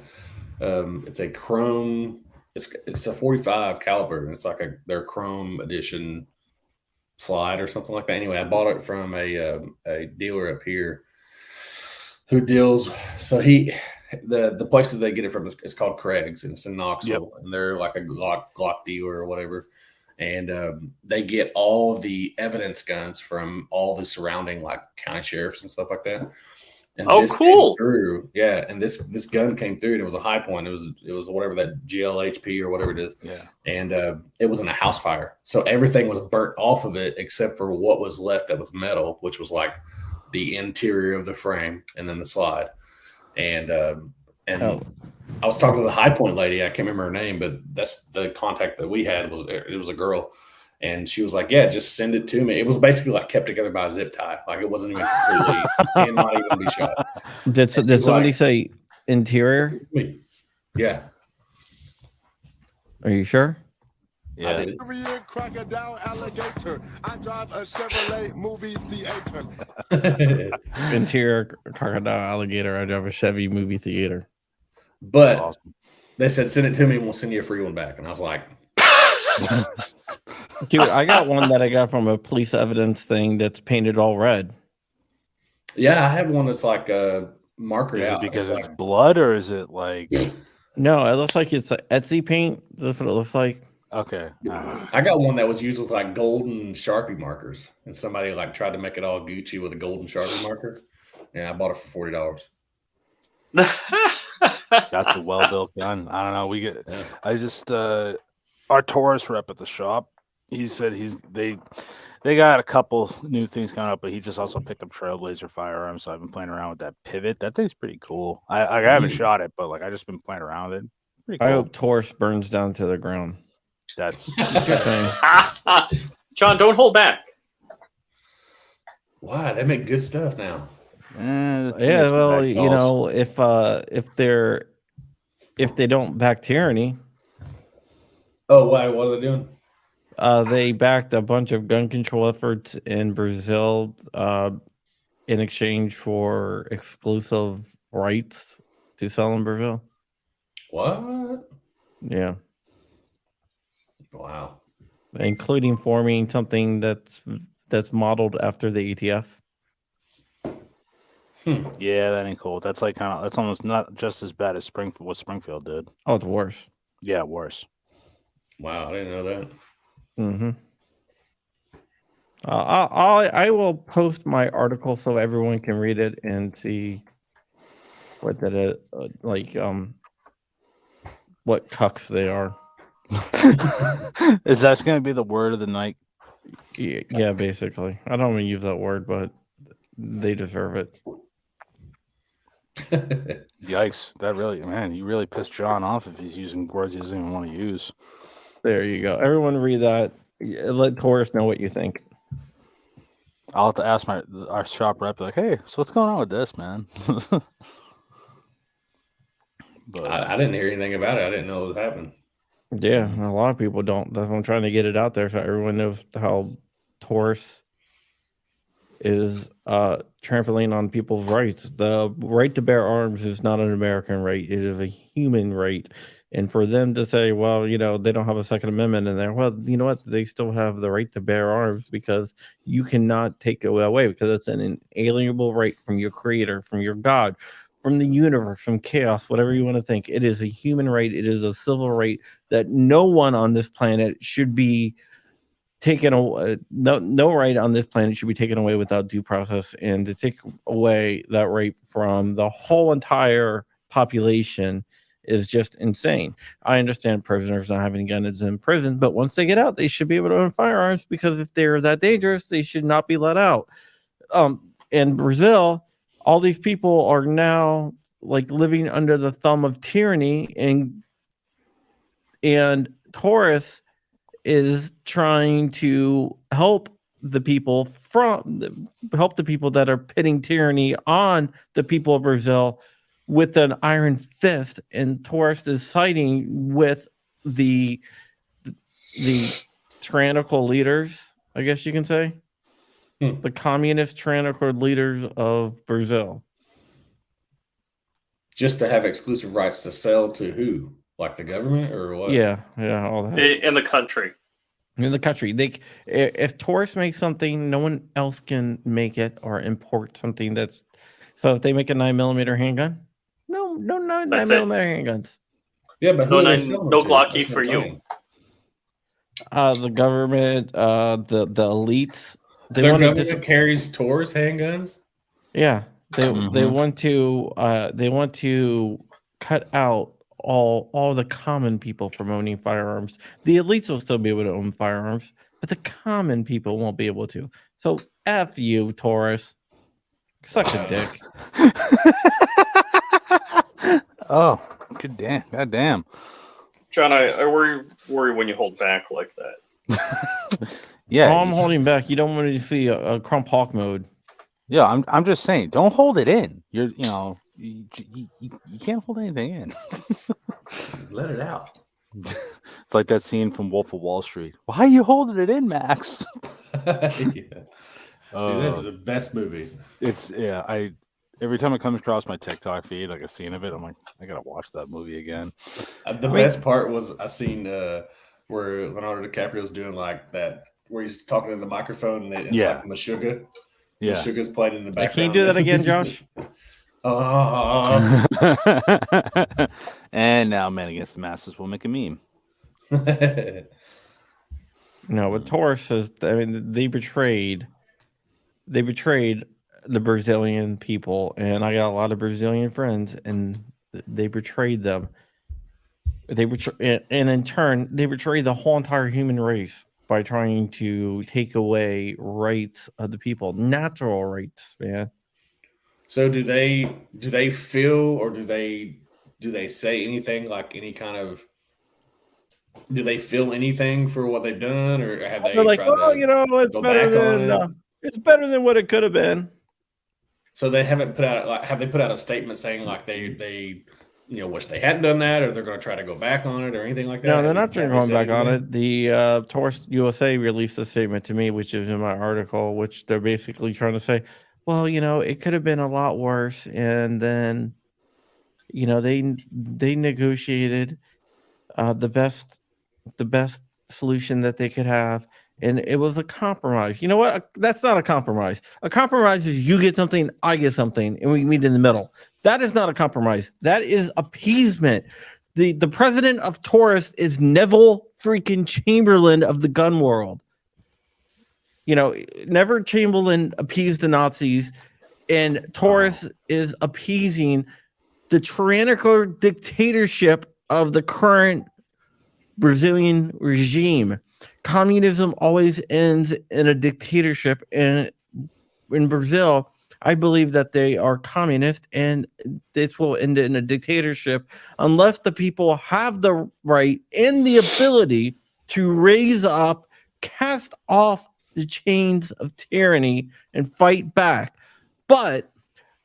It's a chrome. It's a 45 caliber, and it's like their chrome edition slide or something like that. Anyway, I bought it from a dealer up here who deals. So the place that they get it from is called Craig's, and it's in Knoxville, and they're like a Glock dealer or whatever. And they get all of the evidence guns from all the surrounding like county sheriffs and stuff like that. And cool. And this gun came through, and it was a High Point. It was whatever that GLHP or whatever it is. Yeah. And it was in a house fire, so everything was burnt off of it except for what was left that was metal, which was like the interior of the frame and then the slide. And I was talking to the High Point lady. I can't remember her name, but that's the contact that we had. It was a girl. And she was like, yeah, just send it to me. It was basically like kept together by a zip tie. Like it wasn't even completely, cannot even be shot. Did somebody say interior? Yeah. Are you sure? Yeah. I did. Crocodile alligator. I drive a Chevrolet movie theater. Interior crocodile alligator. I drive a Chevy movie theater. But awesome. They said, send it to me and we'll send you a free one back. And I was like, dude, I got one that I got from a police evidence thing that's painted all red. Yeah, I have one that's like markered out. Is it because it's like blood, or is it like? No, it looks like it's like Etsy paint. That's what it looks like. Okay. I got one that was used with like golden Sharpie markers, and somebody like tried to make it all Gucci with a golden Sharpie marker. Yeah, I bought it for $40. That's a well-built gun. I don't know. I just our Taurus rep at the shop. He said they got a couple new things coming up, but he just also picked up Trailblazer firearms. So I've been playing around with that pivot. That thing's pretty cool. I haven't shot it, but like I just been playing around with it. Pretty cool. I hope Taurus burns down to the ground. That's Just saying. John, don't hold back. Wow, they make good stuff now. Yeah, well, you know, if they don't back tyranny, Oh, why? What are they doing? they backed a bunch of gun control efforts in Brazil in exchange for exclusive rights to sell in Brazil. What? Yeah, Wow. including forming something that's modeled after the ETF. Yeah, that ain't cool. That's like that's almost not just as bad as what Springfield did. Oh, it's worse. Yeah, worse. Wow, I didn't know that. Mm-hmm. I will post my article so everyone can read it and see what that is, what cucks they are. Is that going to be the word of the night? Yeah, basically. I don't want to use that word, but they deserve it. Yikes! That really, man, you really pissed John off if he's using words he doesn't even want to use. There you go. Everyone read that. Let Taurus know what you think. I'll have to ask our shop rep, like, hey, so what's going on with this, man? But I didn't hear anything about it. I didn't know it was happening. Yeah, a lot of people don't. That's why I'm trying to get it out there so everyone knows how Taurus is trampling on people's rights. The right to bear arms is not an American right. It is a human right. And for them to say, well, you know, they don't have a Second Amendment in there. Well, you know what? They still have the right to bear arms because you cannot take it away because it's an inalienable right from your creator, from your God, from the universe, from chaos, whatever you want to think. It is a human right. It is a civil right that no one on this planet should be taken away. No right on this planet should be taken away without due process. And to take away that right from the whole entire population is just insane. I understand prisoners not having guns in prison, but once they get out, they should be able to own firearms because if they're that dangerous, they should not be let out. In Brazil, all these people are now like living under the thumb of tyranny, and Taurus is trying to help the people that are pitting tyranny on the people of Brazil with an iron fist, and Taurus is siding with the tyrannical leaders, I guess you can say, the communist tyrannical leaders of Brazil. Just to have exclusive rights to sell to who? Like the government or what? Yeah, all that. In the country. In the country, if Taurus makes something, no one else can make it or import something that's. So if they make a 9mm handgun, no 9mm handguns. Yeah, but no Glocky for you. The government, the elites. Their government carries Taurus handguns. Yeah, they want to cut out all the common people from owning firearms. The elites will still be able to own firearms, but the common people won't be able to. So F you, Taurus. Suck a dick. Oh, good damn. God damn. John, I worry when you hold back like that. Yeah. I'm holding back. You don't want to see a Crump Hawk mode. Yeah, I'm just saying, don't hold it in. You can't hold anything in. Let it out. It's like that scene from Wolf of Wall Street. Why are you holding it in, Max? Yeah. Dude, this is the best movie. It's every time it comes across my TikTok feed, like a scene of it, I'm like, I gotta watch that movie again. The best part was I seen where Leonardo DiCaprio's doing like that, where he's talking in the microphone and it's like Meshuggah. Yeah, Meshuggah's playing in the background. Can you do that again, Josh? And now Man Against the Masses will make a meme. No, but Taurus is. I mean, they betrayed the Brazilian people, and I got a lot of Brazilian friends, and they betrayed them. And in turn, they betrayed the whole entire human race. by trying to take away rights of the people, natural rights, man. So do they feel, or do they say anything, like any kind of, do they feel anything for what they've done, or have They're they like, tried well, to go back on it? It's better than what it could have been. So they haven't put out, like, have they put out a statement saying like they wish they hadn't done that, or they're going to try to go back on it, or anything like that? No, they're not Have they going said back on anything? it. The Tourist USA released a statement to me, which is in my article, which they're basically trying to say, well, it could have been a lot worse, and then they negotiated the best solution that they could have, and it was a compromise. You know what? That's not a compromise. A compromise is you get something, I get something, and we meet in the middle. That is not a compromise. That is appeasement. The president of Taurus is Neville freaking Chamberlain of the gun world. Neville Chamberlain appeased the Nazis, and Taurus is appeasing the tyrannical dictatorship of the current Brazilian regime. Communism always ends in a dictatorship, and in Brazil, I believe that they are communist, and this will end in a dictatorship unless the people have the right and the ability to raise up, cast off the chains of tyranny, and fight back. But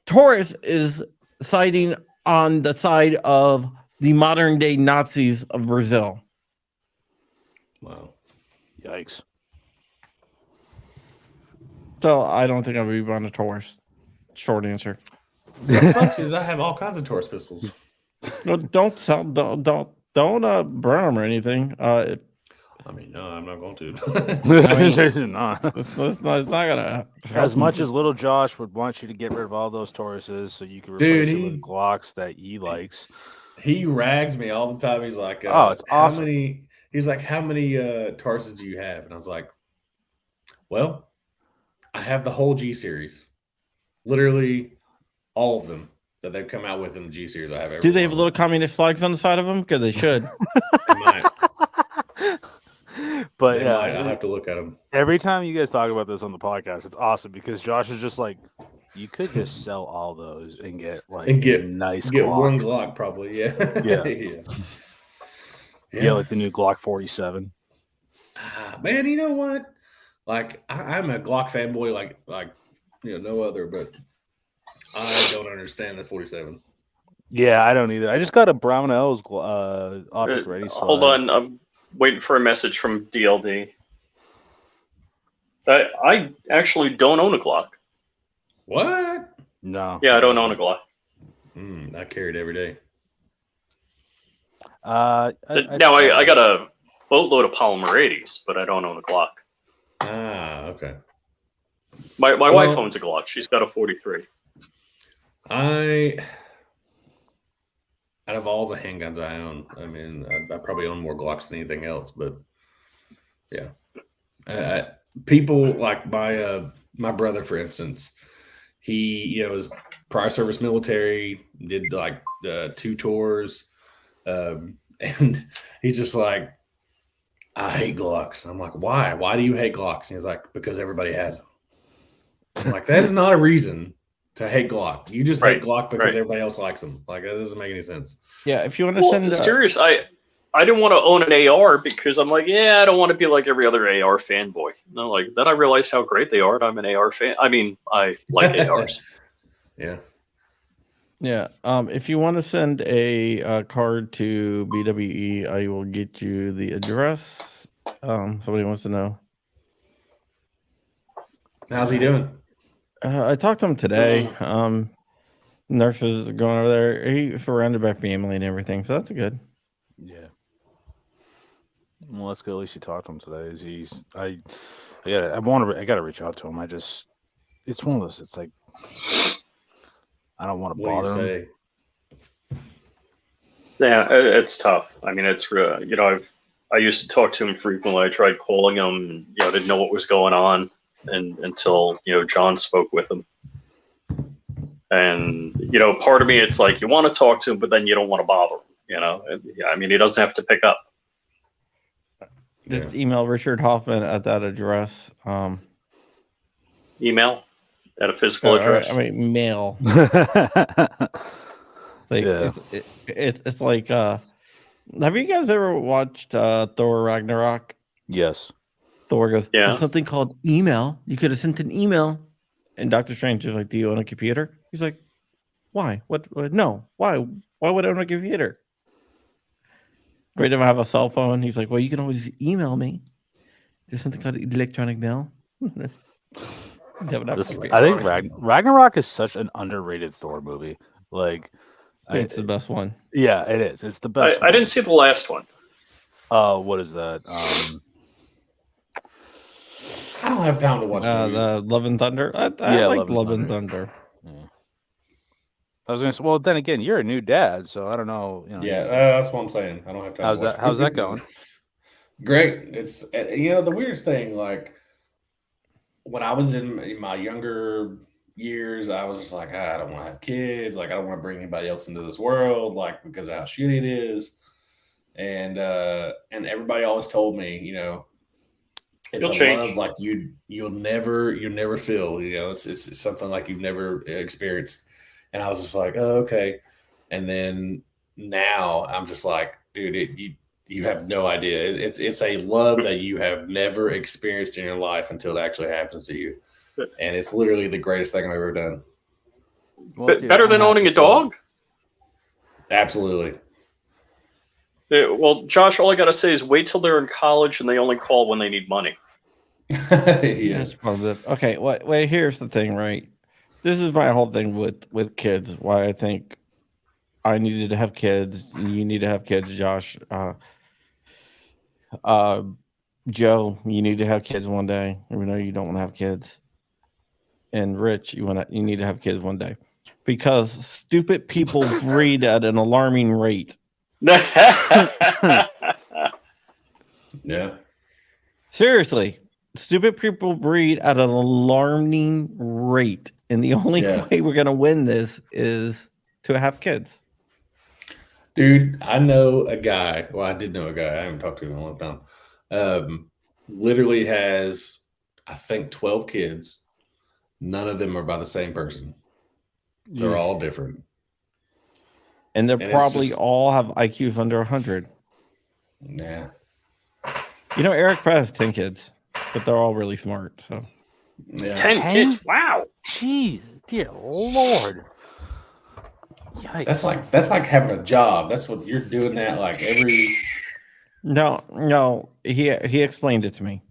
Taurus is siding on the side of the modern day Nazis of Brazil. Wow. Yikes. So I don't think I'll be buying a Taurus. Short answer. What sucks is I have all kinds of Taurus pistols. No, don't sell. Don't burn them or anything. I mean, no, I'm not going to. It's not gonna. As much as little Josh would want you to get rid of all those Tauruses so you can replace it with Glocks that he likes. He rags me all the time. He's like, "Oh, it's awesome." He's like, how many Tauruses do you have? And I was like, well, I have the whole G series, literally all of them that they've come out with in the G series. I have. Do they have little communist flags on the side of them? Because they should. They might. But they might. I'll have to look at them. Every time you guys talk about this on the podcast, it's awesome because Josh is just like, you could just sell all those and get a nice get Glock. One Glock probably. Yeah. Yeah, like the new Glock 47. Man, you know what? Like I'm a Glock fanboy, like no other, but I don't understand the 47. Yeah, I don't either. I just got a Brownell's optic ready. Hold on, I'm waiting for a message from DLD. I actually don't own a Glock. What? No. Yeah, I don't own a Glock. I carry it every day. I got a boatload of polymer 80s, but I don't own a Glock. Okay. My wife owns a Glock. She's got a 43. Out of all the handguns I own, I mean, I probably own more Glocks than anything else. But yeah, people like my brother, for instance, he was prior service military, did like 2 tours. And he's just like, I hate Glocks. I'm like, why? Why do you hate Glocks? And he's like, because everybody has them. I'm like, that is not a reason to hate Glock. You just hate Glock because everybody else likes them. Like, that doesn't make any sense. Yeah, if you want to send. Serious, I didn't want to own an AR because I'm like, I don't want to be like every other AR fanboy. No, like then I realized how great they are, and I'm an AR fan. I mean, I like ARs. Yeah. Yeah. If you want to send a card to BWE, I will get you the address. Somebody wants to know. How's he doing? I talked to him today. Nurses are going over there. He's surrounded by family and everything, so that's good. Yeah. Well, that's good. At least you talked to him today. I gotta reach out to him. It's one of those. It's like, I don't want to bother him. Yeah, it's tough. I mean, it's I used to talk to him frequently. I tried calling him, didn't know what was going on, and until John spoke with him. And part of me, it's like you want to talk to him, but then you don't want to bother him. I mean, he doesn't have to pick up. Just email Richard Hoffman at that address. Email at a physical address. I mean, mail. Like Yeah. it's like have you guys ever watched Thor Ragnarok? Yes. Thor goes, Yeah. there's something called email. You could have sent an email. And Doctor Strange is like, do you own a computer? He's like, why? What? No. Why? Why would I own a computer? We don't have a cell phone. He's like, well, you can always email me. There's something called electronic mail. I think Ragnarok is such an underrated Thor movie. Like, it's the best one. Yeah, it is. It's the best. I didn't see the last one. What is that? I don't have time to watch the Love and Thunder. I like Love and Thunder. Yeah. I was gonna say, well, then again, you're a new dad, so I don't know. You know, yeah, that's what I'm saying. I don't have time. How's that going? Great. It's the weirdest thing. Like when I was in my younger years, I was just like, I don't want to have kids. Like I don't want to bring anybody else into this world. Like because of how shitty it is. And everybody always told me, it's You'll a change. love like you'll never feel. It's something like you've never experienced. And I was just like, oh, okay. And then now I'm just like, dude, you have no idea. It's a love that you have never experienced in your life until it actually happens to you. And it's literally the greatest thing I've ever done. Well, better than owning a dog? Absolutely. Well, Josh, all I got to say is wait till they're in college and they only call when they need money. Yeah. That's part of it. Okay, wait, here's the thing, right? This is my whole thing with kids. Why I think I needed to have kids. You need to have kids, Josh. Joe, you need to have kids one day. Even though you don't want to have kids. And Rich, you need to have kids one day. Because stupid people breed at an alarming rate. Yeah. Seriously. Stupid people breed at an alarming rate. And the only way we're going to win this is to have kids. Dude, I know a guy. Well, I did know a guy. I haven't talked to him in a long time. Literally has, I think, 12 kids. None of them are by the same person. They're all different. And probably all have IQs under 100. Yeah. Eric Pratt has 10 kids, but they're all really smart. So, 10 kids? Wow. Jeez, dear Lord. Yikes. That's like having a job. That's what you're doing. That like every. No. He explained it to me.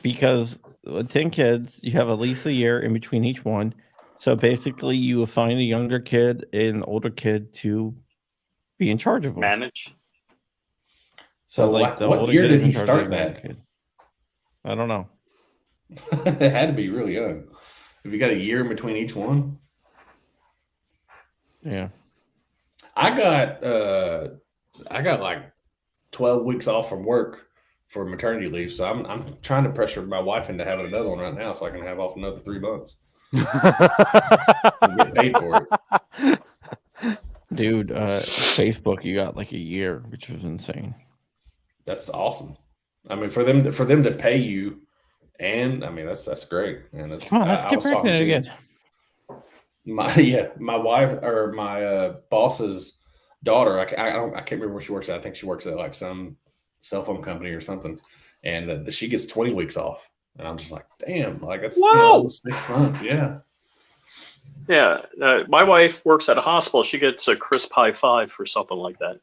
Because with 10 kids, you have at least a year in between each one. So basically, you assign a younger kid and an older kid to be in charge of them. Manage. So like, what year did he start that? Kid. I don't know. It had to be really young. Have you got a year in between each one? Yeah. I got like 12 weeks off from work for maternity leave. So I'm trying to pressure my wife into having another one right now so I can have off another 3 months. Get paid for it. Dude, Facebook, you got like a year, which was insane. That's awesome. I mean, for them to pay you, and I mean that's great. And come on, let's get pregnant again. My wife or my boss's daughter. I can't remember where she works at. I think she works at like some cell phone company or something, and she gets 20 weeks off. And I'm just like, damn, like that's 6 months. Yeah. Yeah. My wife works at a hospital. She gets a crisp high five for something like that.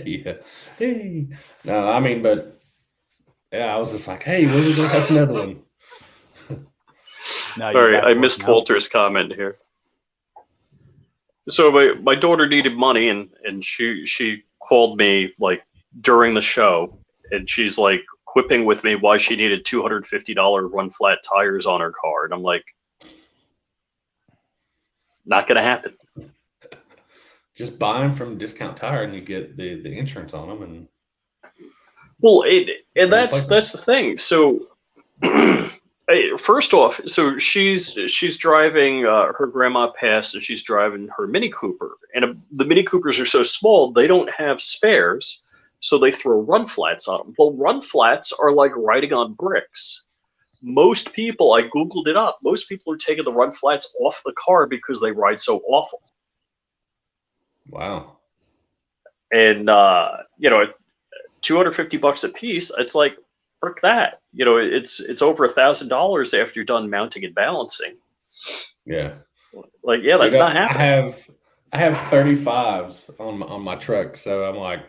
Yeah. Hey. No, I mean, but yeah, I was just like, hey, when are we going to have another one? Sorry, I missed Walter's comment here. So my daughter needed money and she called me like during the show and she's like, quipping with me why she needed $250 run flat tires on her car. And I'm like, not going to happen. Just buy them from Discount Tire and you get the insurance on them. And well, that's the thing. So first off, so she's driving her grandma passed and she's driving her Mini Cooper. And the Mini Coopers are so small, they don't have spares. so they throw run flats on them. Well, run flats are like riding on bricks. Most people, I Googled it up, most people are taking the run flats off the car because they ride so awful. Wow. And, you know, $250 a piece, it's like, frick that. You know, it's over $1,000 after you're done mounting and balancing. Yeah. Like, yeah, that's Dude, not happening. I have 35s on my truck, so I'm like,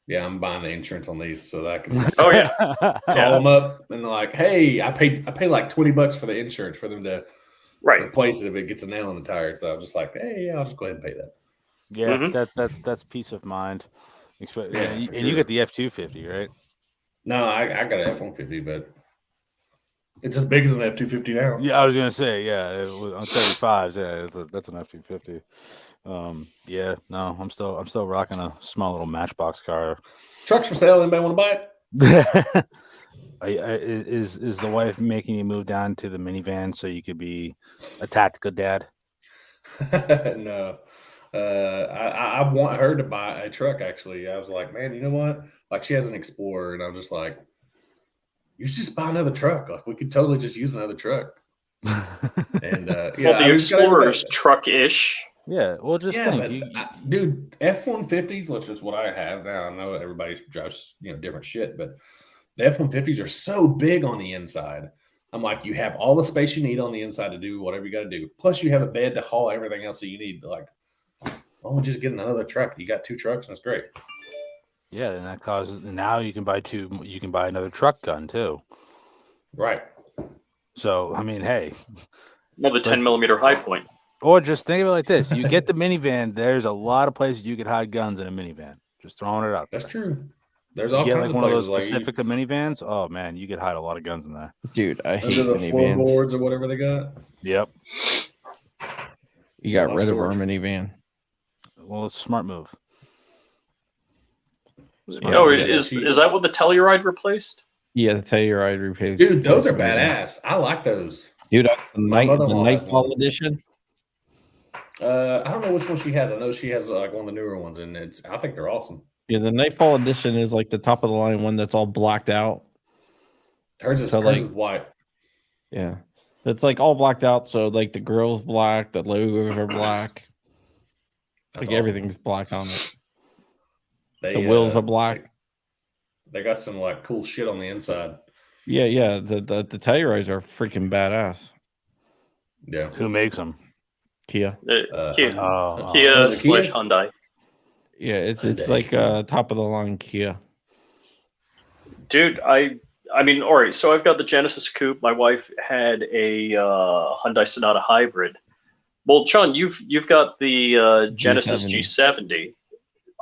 yeah, I'm buying the insurance on these so that I can just Oh, yeah. call them up and like, hey, I pay like $20 for the insurance for them to replace it if it gets a nail in the tire. So I'm just like, hey, yeah, I'll just go ahead and pay that. Yeah, that's peace of mind. Yeah, and for you sure. get the F-250, right? No, I got an F-150, but it's as big as an F-250 now. Yeah, I was gonna say, yeah, on 35s, yeah, that's an F-250. Yeah, no, I'm still rocking a small little Matchbox car. Trucks for sale. Anybody want to buy it? Is the wife making you move down to the minivan so you could be a tactical dad? No. I want her to buy a truck, actually. I was like, man, you know what? Like, she has an Explorer, and I'm just like, you should just buy another truck. Like, we could totally just use another truck. And well, the Explorer's truck-ish. Yeah, well, just think, dude, F-150s, which is what I have now. I know everybody drives, different shit, but the F-150s are so big on the inside. I'm like, you have all the space you need on the inside to do whatever you got to do. Plus, you have a bed to haul everything else that you need. Like, oh, just get another truck. You got 2 trucks, and it's great. Yeah, and that causes now you can buy 2. You can buy another truck gun too. Right. So I mean, hey, another 10mm high point. Or just think of it like this: you get the minivan. There's a lot of places you could hide guns in a minivan. Just throwing it out there. That's true. There's all kinds of one places of those Pacifica minivans. Oh man, you could hide a lot of guns in there. Dude, I hate the minivans. Floorboards or whatever they got. Yep. You got rid of our minivan. Well, it's a smart move. Is that what the Telluride replaced? Yeah, the Telluride replaced. Dude, those are badass. I like those. Dude, the Nightfall edition. I don't know which one she has. I know she has like one of the newer ones, and I think they're awesome. Yeah, the Nightfall edition is like the top of the line one that's all blacked out. Hers is white. Yeah, it's like all blacked out. So like the grill's black, the logos are black. That's like awesome. Everything's black on it. The wheels are black. They got some like cool shit on the inside. Yeah. The Tellurides are freaking badass. Yeah. Who makes them? Kia. Kia / Hyundai. Yeah, it's like top of the line Kia. Dude, I mean, all right. So I've got the Genesis Coupe. My wife had a Hyundai Sonata Hybrid. Well, John, you've got the Genesis G70.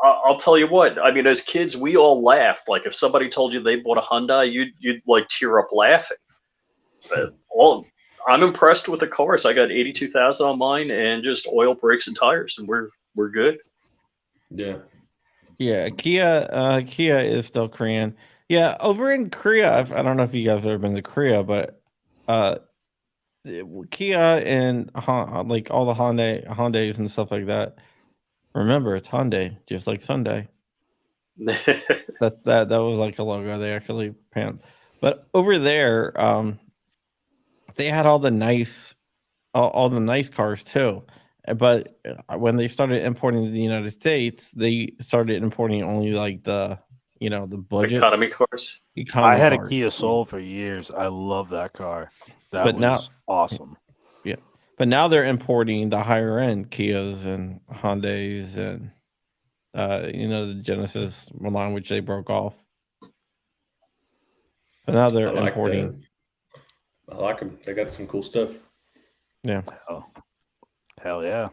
I'll tell you what. I mean, as kids, we all laughed. Like if somebody told you they bought a Hyundai, you'd like tear up laughing. I'm impressed with the cars. I got 82,000 on mine, and just oil, brakes, and tires, and we're good. Yeah. Yeah, Kia is still Korean. Yeah, over in Korea, I don't know if you guys have ever been to Korea, but Kia and like all the Hyundais and stuff like that. Remember, it's Hyundai, just like Sunday. that was like a logo they actually panned. But over there, they had all the nice cars too. But when they started importing to the United States, they started importing only like the budget economy cars. I had a Kia Soul for years. I love that car. That was awesome. Yeah, but now they're importing the higher end Kias and Hyundais and the Genesis line, which they broke off. But now they're importing. I like them. They got some cool stuff. Yeah. Hell yeah.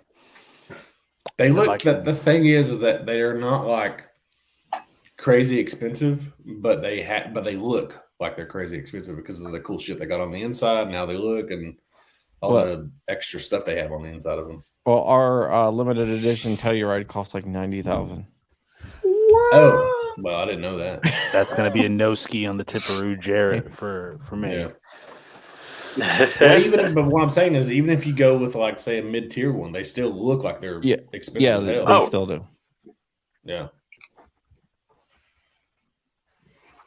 They look. The thing is that they are not like crazy expensive, but they look like they're crazy expensive because of the cool shit they got on the inside and how they look and all the extra stuff they have on the inside of them. Well, our limited edition Telluride costs like $90,000. Oh, well, I didn't know that. That's gonna be a no ski on the Tipperoo Jarrett for me. Yeah. But what I'm saying is, even if you go with like say a mid-tier one, they still look like they're expensive as hell. They still do. Yeah.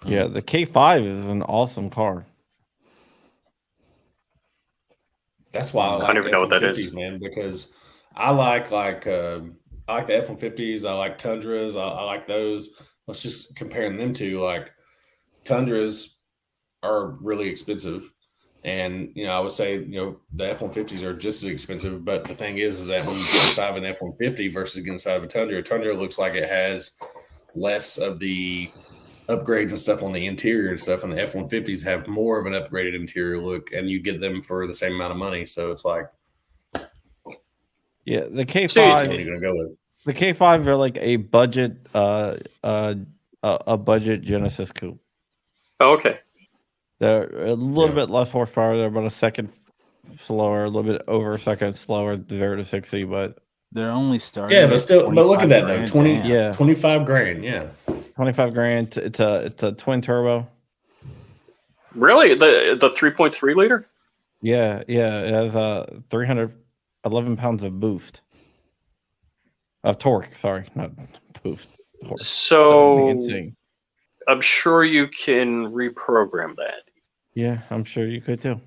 Yeah, the K5 is an awesome car. That's why I I like don't even know what that F-150s, is. man, because I like the F-150s. I like Tundras. I like those. Let's just comparing them to like Tundras are really expensive. And, I would say, the F-150s are just as expensive. But the thing is that when you get inside of an F-150 versus get inside of a Tundra looks like it has less of the upgrades and stuff on the interior and stuff. And the F-150s have more of an upgraded interior look, and you get them for the same amount of money. So it's like, Yeah, the which one are K5. you going to go with? The K5 are like a budget, a budget Genesis coupe. Oh, okay. They're a little bit less horsepower. They're about a second slower, a little bit over a second slower, 0 to 60. But They're only starting. Yeah, but look at that though. 25 25 grand. Yeah. 25 grand. It's a twin turbo. Really? The 3.3 liter? Yeah. It has 311 pounds of boost. Of torque, sorry, not boost. Torque. So Insane. I'm sure you can reprogram that. Yeah, I'm sure you could too.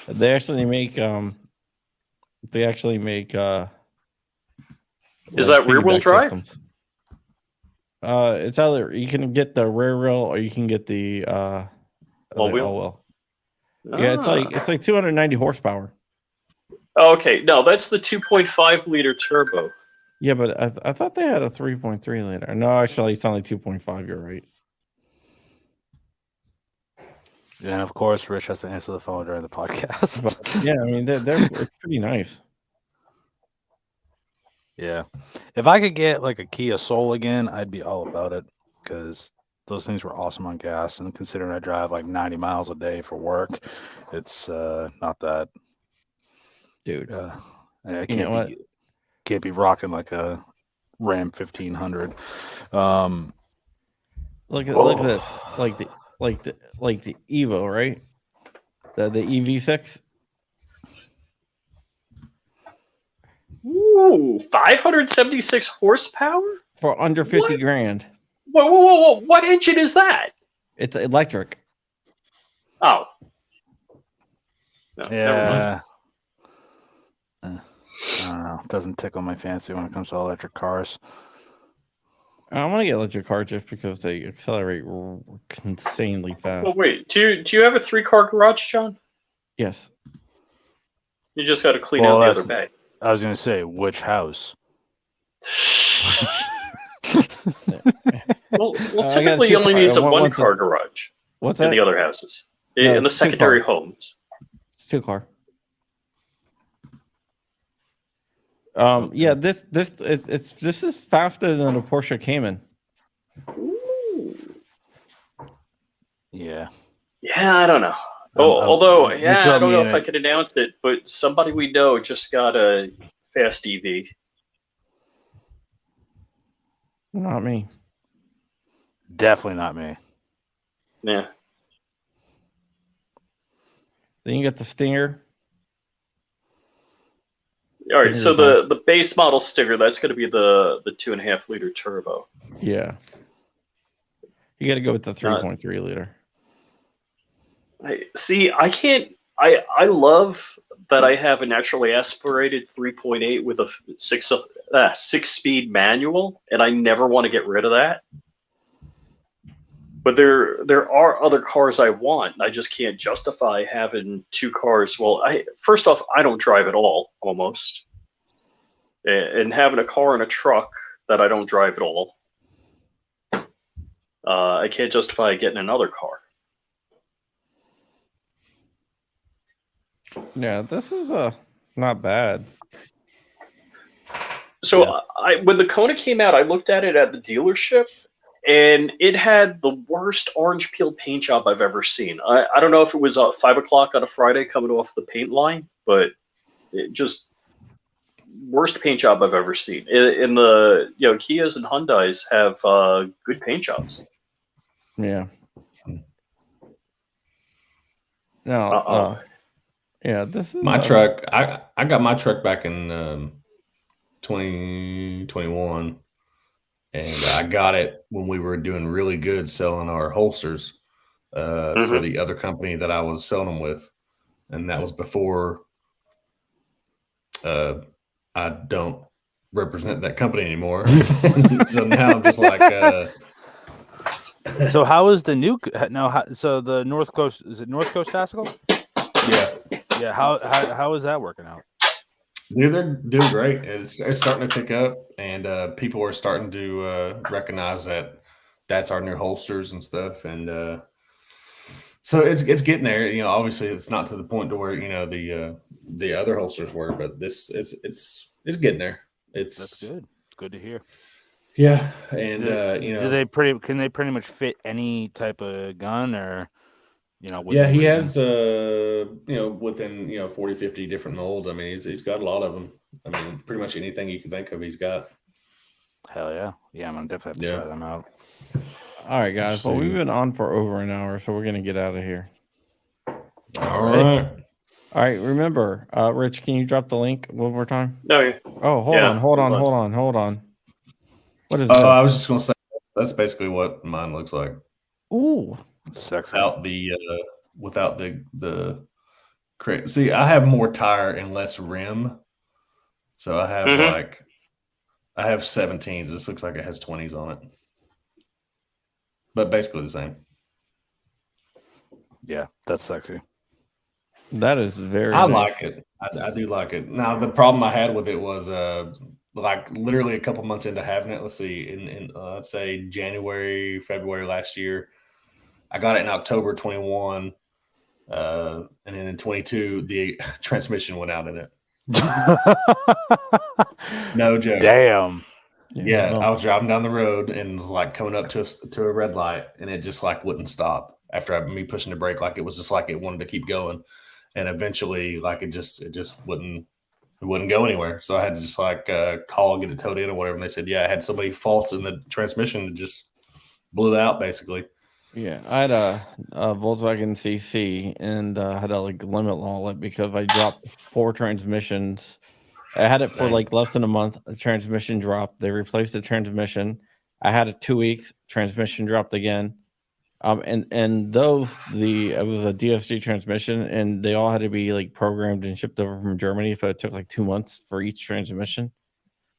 They actually make Is that like rear wheel piggyback drive? systems. It's either you can get the rear wheel or you can get the All wheel? all-wheel. Yeah, it's like 290 horsepower. Okay, no, that's the 2.5 liter turbo. Yeah, but I thought they had a 3.3 liter. No, actually, it's only 2.5. You're right. And of course, Rich has to answer the phone during the podcast. But, yeah, I mean they're pretty nice. Yeah, if I could get like a Kia Soul again, I'd be all about it because those things were awesome on gas. And considering I drive like 90 miles a day for work, it's not that. Dude, I you know what? Can't be rocking like a Ram 1500. Look at this, like the Evo, right? The EV6. Ooh, 576 horsepower For under 50 grand. Whoa! What engine is that? It's electric. Oh, no, never mind. I don't know. It doesn't tickle my fancy when it comes to electric cars. I want to get electric cars just because they accelerate insanely fast. Well, wait. Do you have a 3-car garage, John? Yes. You just got to clean out the other bay. I was going to say, which house? Well, typically you only need a 1-car garage. What's that? In the other houses, No, in the secondary homes. It's 2-car. Yeah, this is faster than a Porsche Cayman. Ooh. Yeah. Yeah, I don't know. Although, I don't know if I could announce it, but somebody we know just got a fast EV. Not me. Definitely not me. Yeah. Then you got the Stinger. All right, so the base model Stinger, that's going to be the 2.5 liter turbo. Yeah. You got to go with the 3.3 liter. I can't. I love that I have a naturally aspirated 3.8 with a 6-speed manual, and I never want to get rid of that. But there are other cars I want. I just can't justify having 2 cars. Well, first off, I don't drive at all, almost. And having a car and a truck that I don't drive at all, I can't justify getting another car. Yeah, this is not bad. So when the Kona came out, I looked at it at the dealership, and it had the worst orange peel paint job I've ever seen. I don't know if it was 5 o'clock on a Friday coming off the paint line, but it just worst paint job I've ever seen. In the Kias and Hyundais have good paint jobs. Yeah. No. Yeah, this is my truck. I got my truck back in 2021, and I got it when we were doing really good selling our holsters for the other company that I was selling them with, and that was before I don't represent that company anymore. So now I'm just like. So how is the new so the North Coast, is it North Coast Tactical? Yeah. How is that working out? Dude, they're doing great. It's starting to pick up, and people are starting to recognize that that's our new holsters and stuff, and so it's getting there. You know, obviously it's not to the point to where the other holsters were, but this it's getting there. That's good. Good to hear. Yeah, and can they pretty much fit any type of gun, or yeah, he has within 40, 50 different molds. I mean, he's got a lot of them. I mean, pretty much anything you can think of, he's got. Hell yeah, I'm gonna definitely have to try them out. All right, guys. Well, we've been on for over an hour, so we're gonna get out of here. All right. All right. Remember, Rich, can you drop the link one more time? No. Yeah. Oh, hold on. What is Oh, this? I was just gonna say that's basically what mine looks like. Ooh, sexy. Without the see, I have more tire and less rim, so I have I have 17s. This looks like it has 20s on it, but basically the same. Yeah, that's sexy. That is very. I nice. like it. I do like it. Now the problem I had with it was like literally a couple months into having it. Let's see, in let's say January, February last year, I got it in October 21, and then in 22 the transmission went out in it. No joke. Damn. Yeah, I was driving down the road and was like coming up to a red light, and it just like wouldn't stop after me pushing the brake. Like it was just like it wanted to keep going, and eventually like it just wouldn't go anywhere. So I had to just like call and get it towed in or whatever. And they said, yeah, I had so many faults in the transmission that just blew out basically. Yeah, I had a Volkswagen CC and had to like limit all it because I dropped 4 transmissions. I had it for like less than a month. The transmission dropped. They replaced the transmission. I had it 2 weeks. Transmission dropped again. And those it was a DSG transmission, and they all had to be like programmed and shipped over from Germany. So it took like 2 months for each transmission.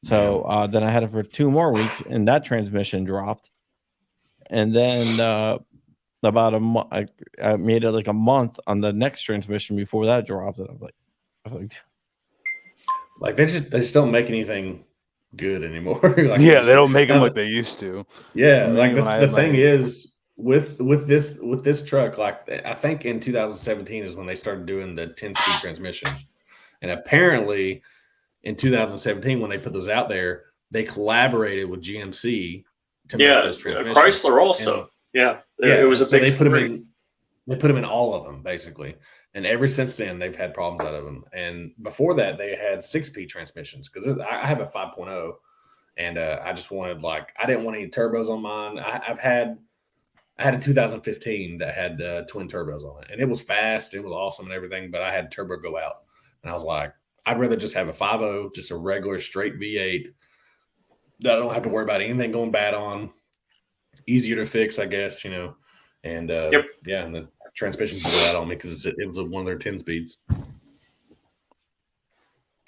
So then I had it for 2 more weeks, and that transmission dropped. And then about a month, I made it like a month on the next transmission before that dropped. And I was like, they just don't make anything good anymore. Like they don't make them like they used to. Yeah, like the thing is with this truck, like I think in 2017 is when they started doing the 10-speed transmissions, and apparently in 2017 when they put those out there, they collaborated with GMC to make those transmissions. Chrysler also. It was a so big. They put them in all of them basically. And ever since then, they've had problems out of them. And before that, they had 6-speed transmissions because I have a 5.0, and I just wanted I didn't want any turbos on mine. I had a 2015 that had twin turbos on it, and it was fast, it was awesome and everything. But I had turbo go out, and I was like, I'd rather just have a 5.0, just a regular straight V8 that I don't have to worry about anything going bad on. Easier to fix, I guess, And and the transmission blew out on me because it was one of their 10 speeds.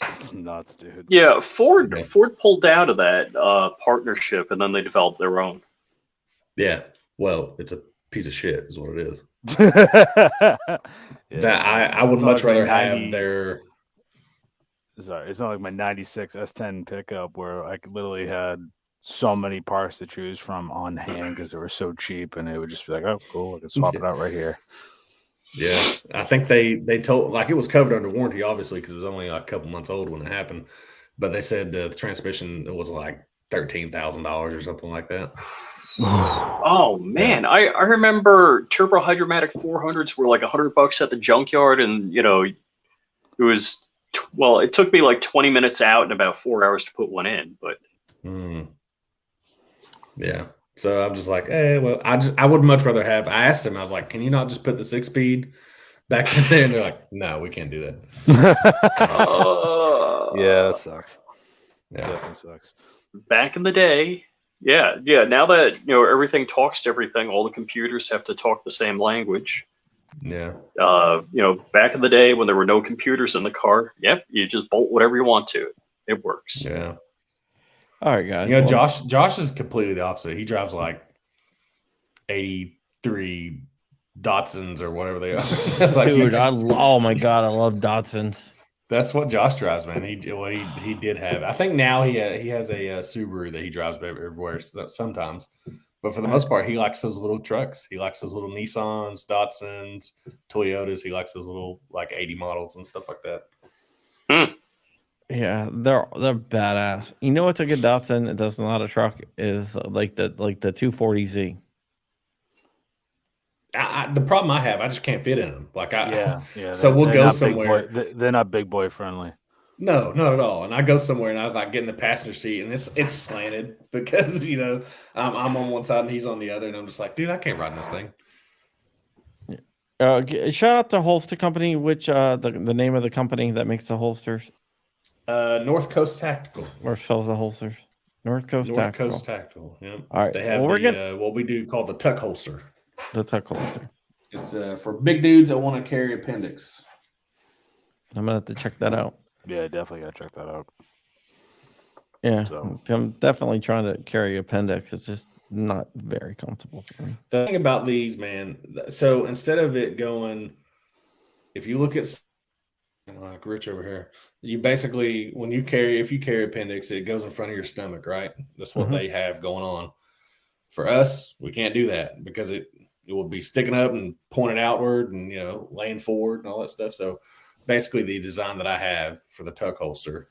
It's nuts, dude. Yeah, Ford pulled out of that partnership, and then they developed their own. Yeah, well, it's a piece of shit, is what it is. I would much rather have their. Sorry, it's not like my '96 S10 pickup where I literally had so many parts to choose from on hand because they were so cheap, and it would just be like, oh, cool, I can swap it out right here. Yeah, I think they told it was covered under warranty, obviously, because it was only a couple months old when it happened. But they said the transmission was like $13,000 or something like that. Oh man, I remember turbo hydromatic 400s were like $100 at the junkyard, and it was it took me like 20 minutes out and about 4 hours to put one in, but. Yeah. So I'm just like, well, I would much rather have. I asked him, I was like, can you not just put the 6-speed back in there? And they're like, no, we can't do that. Yeah, that sucks. Yeah, definitely sucks. Back in the day, Yeah. Now that everything talks to everything, all the computers have to talk the same language. Yeah. Back in the day when there were no computers in the car, you just bolt whatever you want to. It works. Yeah. All right, guys. Josh is completely the opposite. He drives like 83 Datsuns or whatever they are. Like, dude, oh my god, I love Datsuns. That's what Josh drives, man. He did have. I think now he has a Subaru that he drives everywhere sometimes, but for the most part, he likes those little trucks. He likes those little Nissans, Datsuns, Toyotas. He likes those little like 80 models and stuff like that. Yeah, they're badass. You know what's a good Datsun? It does not a truck is like the 240Z. The problem I have, I just can't fit in them. Yeah. So we'll go somewhere. They're not big boy friendly. No, not at all. And I go somewhere and I like get in the passenger seat and it's slanted because I'm on one side and he's on the other, and I'm just like, dude, I can't ride in this thing. Shout out to Holster Company, which the name of the company that makes the holsters. North Coast Tactical. Or sells the holsters. North Coast Tactical. Yeah. All right. They have what we do called the tuck holster. The tuck holster. It's for big dudes that want to carry appendix. I'm gonna have to check that out. Yeah, definitely gotta check that out. Yeah, so. I'm definitely trying to carry appendix. It's just not very comfortable for me. The thing about these, man, so instead of it going, if you look at like Rich over here, you basically if you carry appendix, it goes in front of your stomach, right? That's what they have going on. For us, we can't do that because it will be sticking up and pointed outward and laying forward and all that stuff. So basically the design that I have for the tuck holster,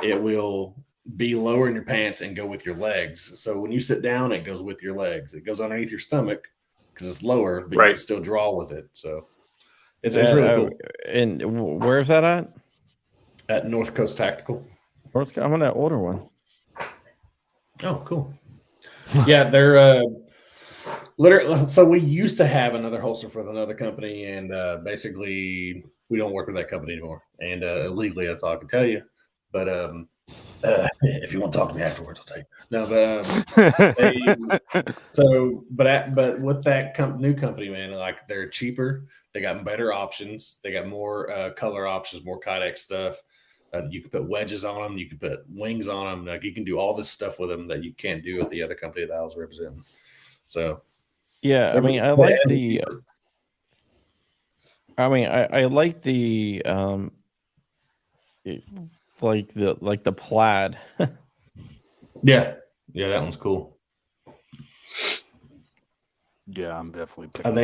it will be lower in your pants and go with your legs. So when you sit down, it goes with your legs. It goes underneath your stomach because it's lower, but you can still draw with it. So it's really cool. And where's that at? At North Coast Tactical. I'm gonna order one. Oh, cool. Yeah, they're literally. So we used to have another holster for another company, and basically we don't work with that company anymore. And legally, that's all I can tell you. But if you want to talk to me afterwards, I'll tell you. No, but but with that new company, man, like they're cheaper. They got better options. They got more color options, more Kydex stuff. You can put wedges on them. You can put wings on them. Like you can do all this stuff with them that you can't do with the other company that I was representing. So, yeah, I mean, I like the. I mean, I like the like the plaid. yeah, that one's cool. Yeah, I'm definitely picking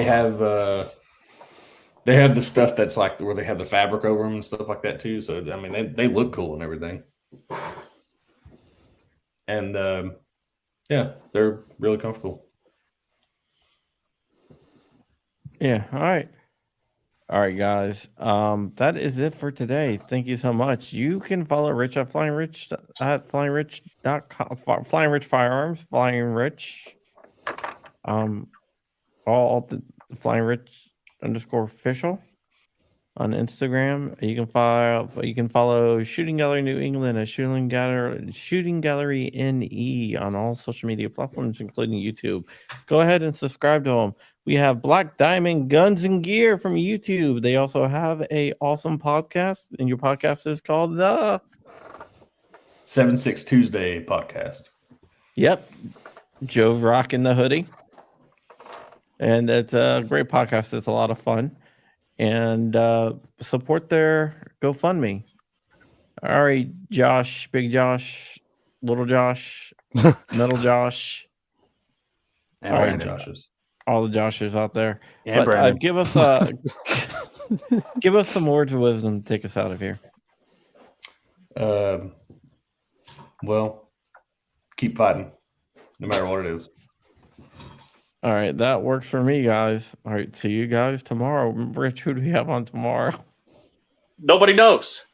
they have the stuff that's like where they have the fabric over them and stuff like that too. So I mean, they look cool and everything. And yeah, they're really comfortable. Yeah. All right, guys. That is it for today. Thank you so much. You can follow Rich at FlyingRich.com, Flying Rich Firearms, Flying Rich. All the Flying Rich _official on Instagram. You can follow Shooting Gallery New England at Shooting Gallery NE on all social media platforms, including YouTube. Go ahead and subscribe to them. We have Black Diamond Guns and Gear from YouTube. They also have a awesome podcast, and your podcast is called the 7-6 Tuesday podcast. Yep. Joe's rocking the hoodie. And it's a great podcast. It's a lot of fun. And support their GoFundMe. All right, Josh, Big Josh, Little Josh, Middle Josh. And all Brandon. All the Joshes out there. And but, Brandon. give us give us some words of wisdom to take us out of here. Well, keep fighting, no matter what it is. All right, that works for me, guys. All right, see you guys tomorrow. Rich, who do we have on tomorrow? Nobody knows.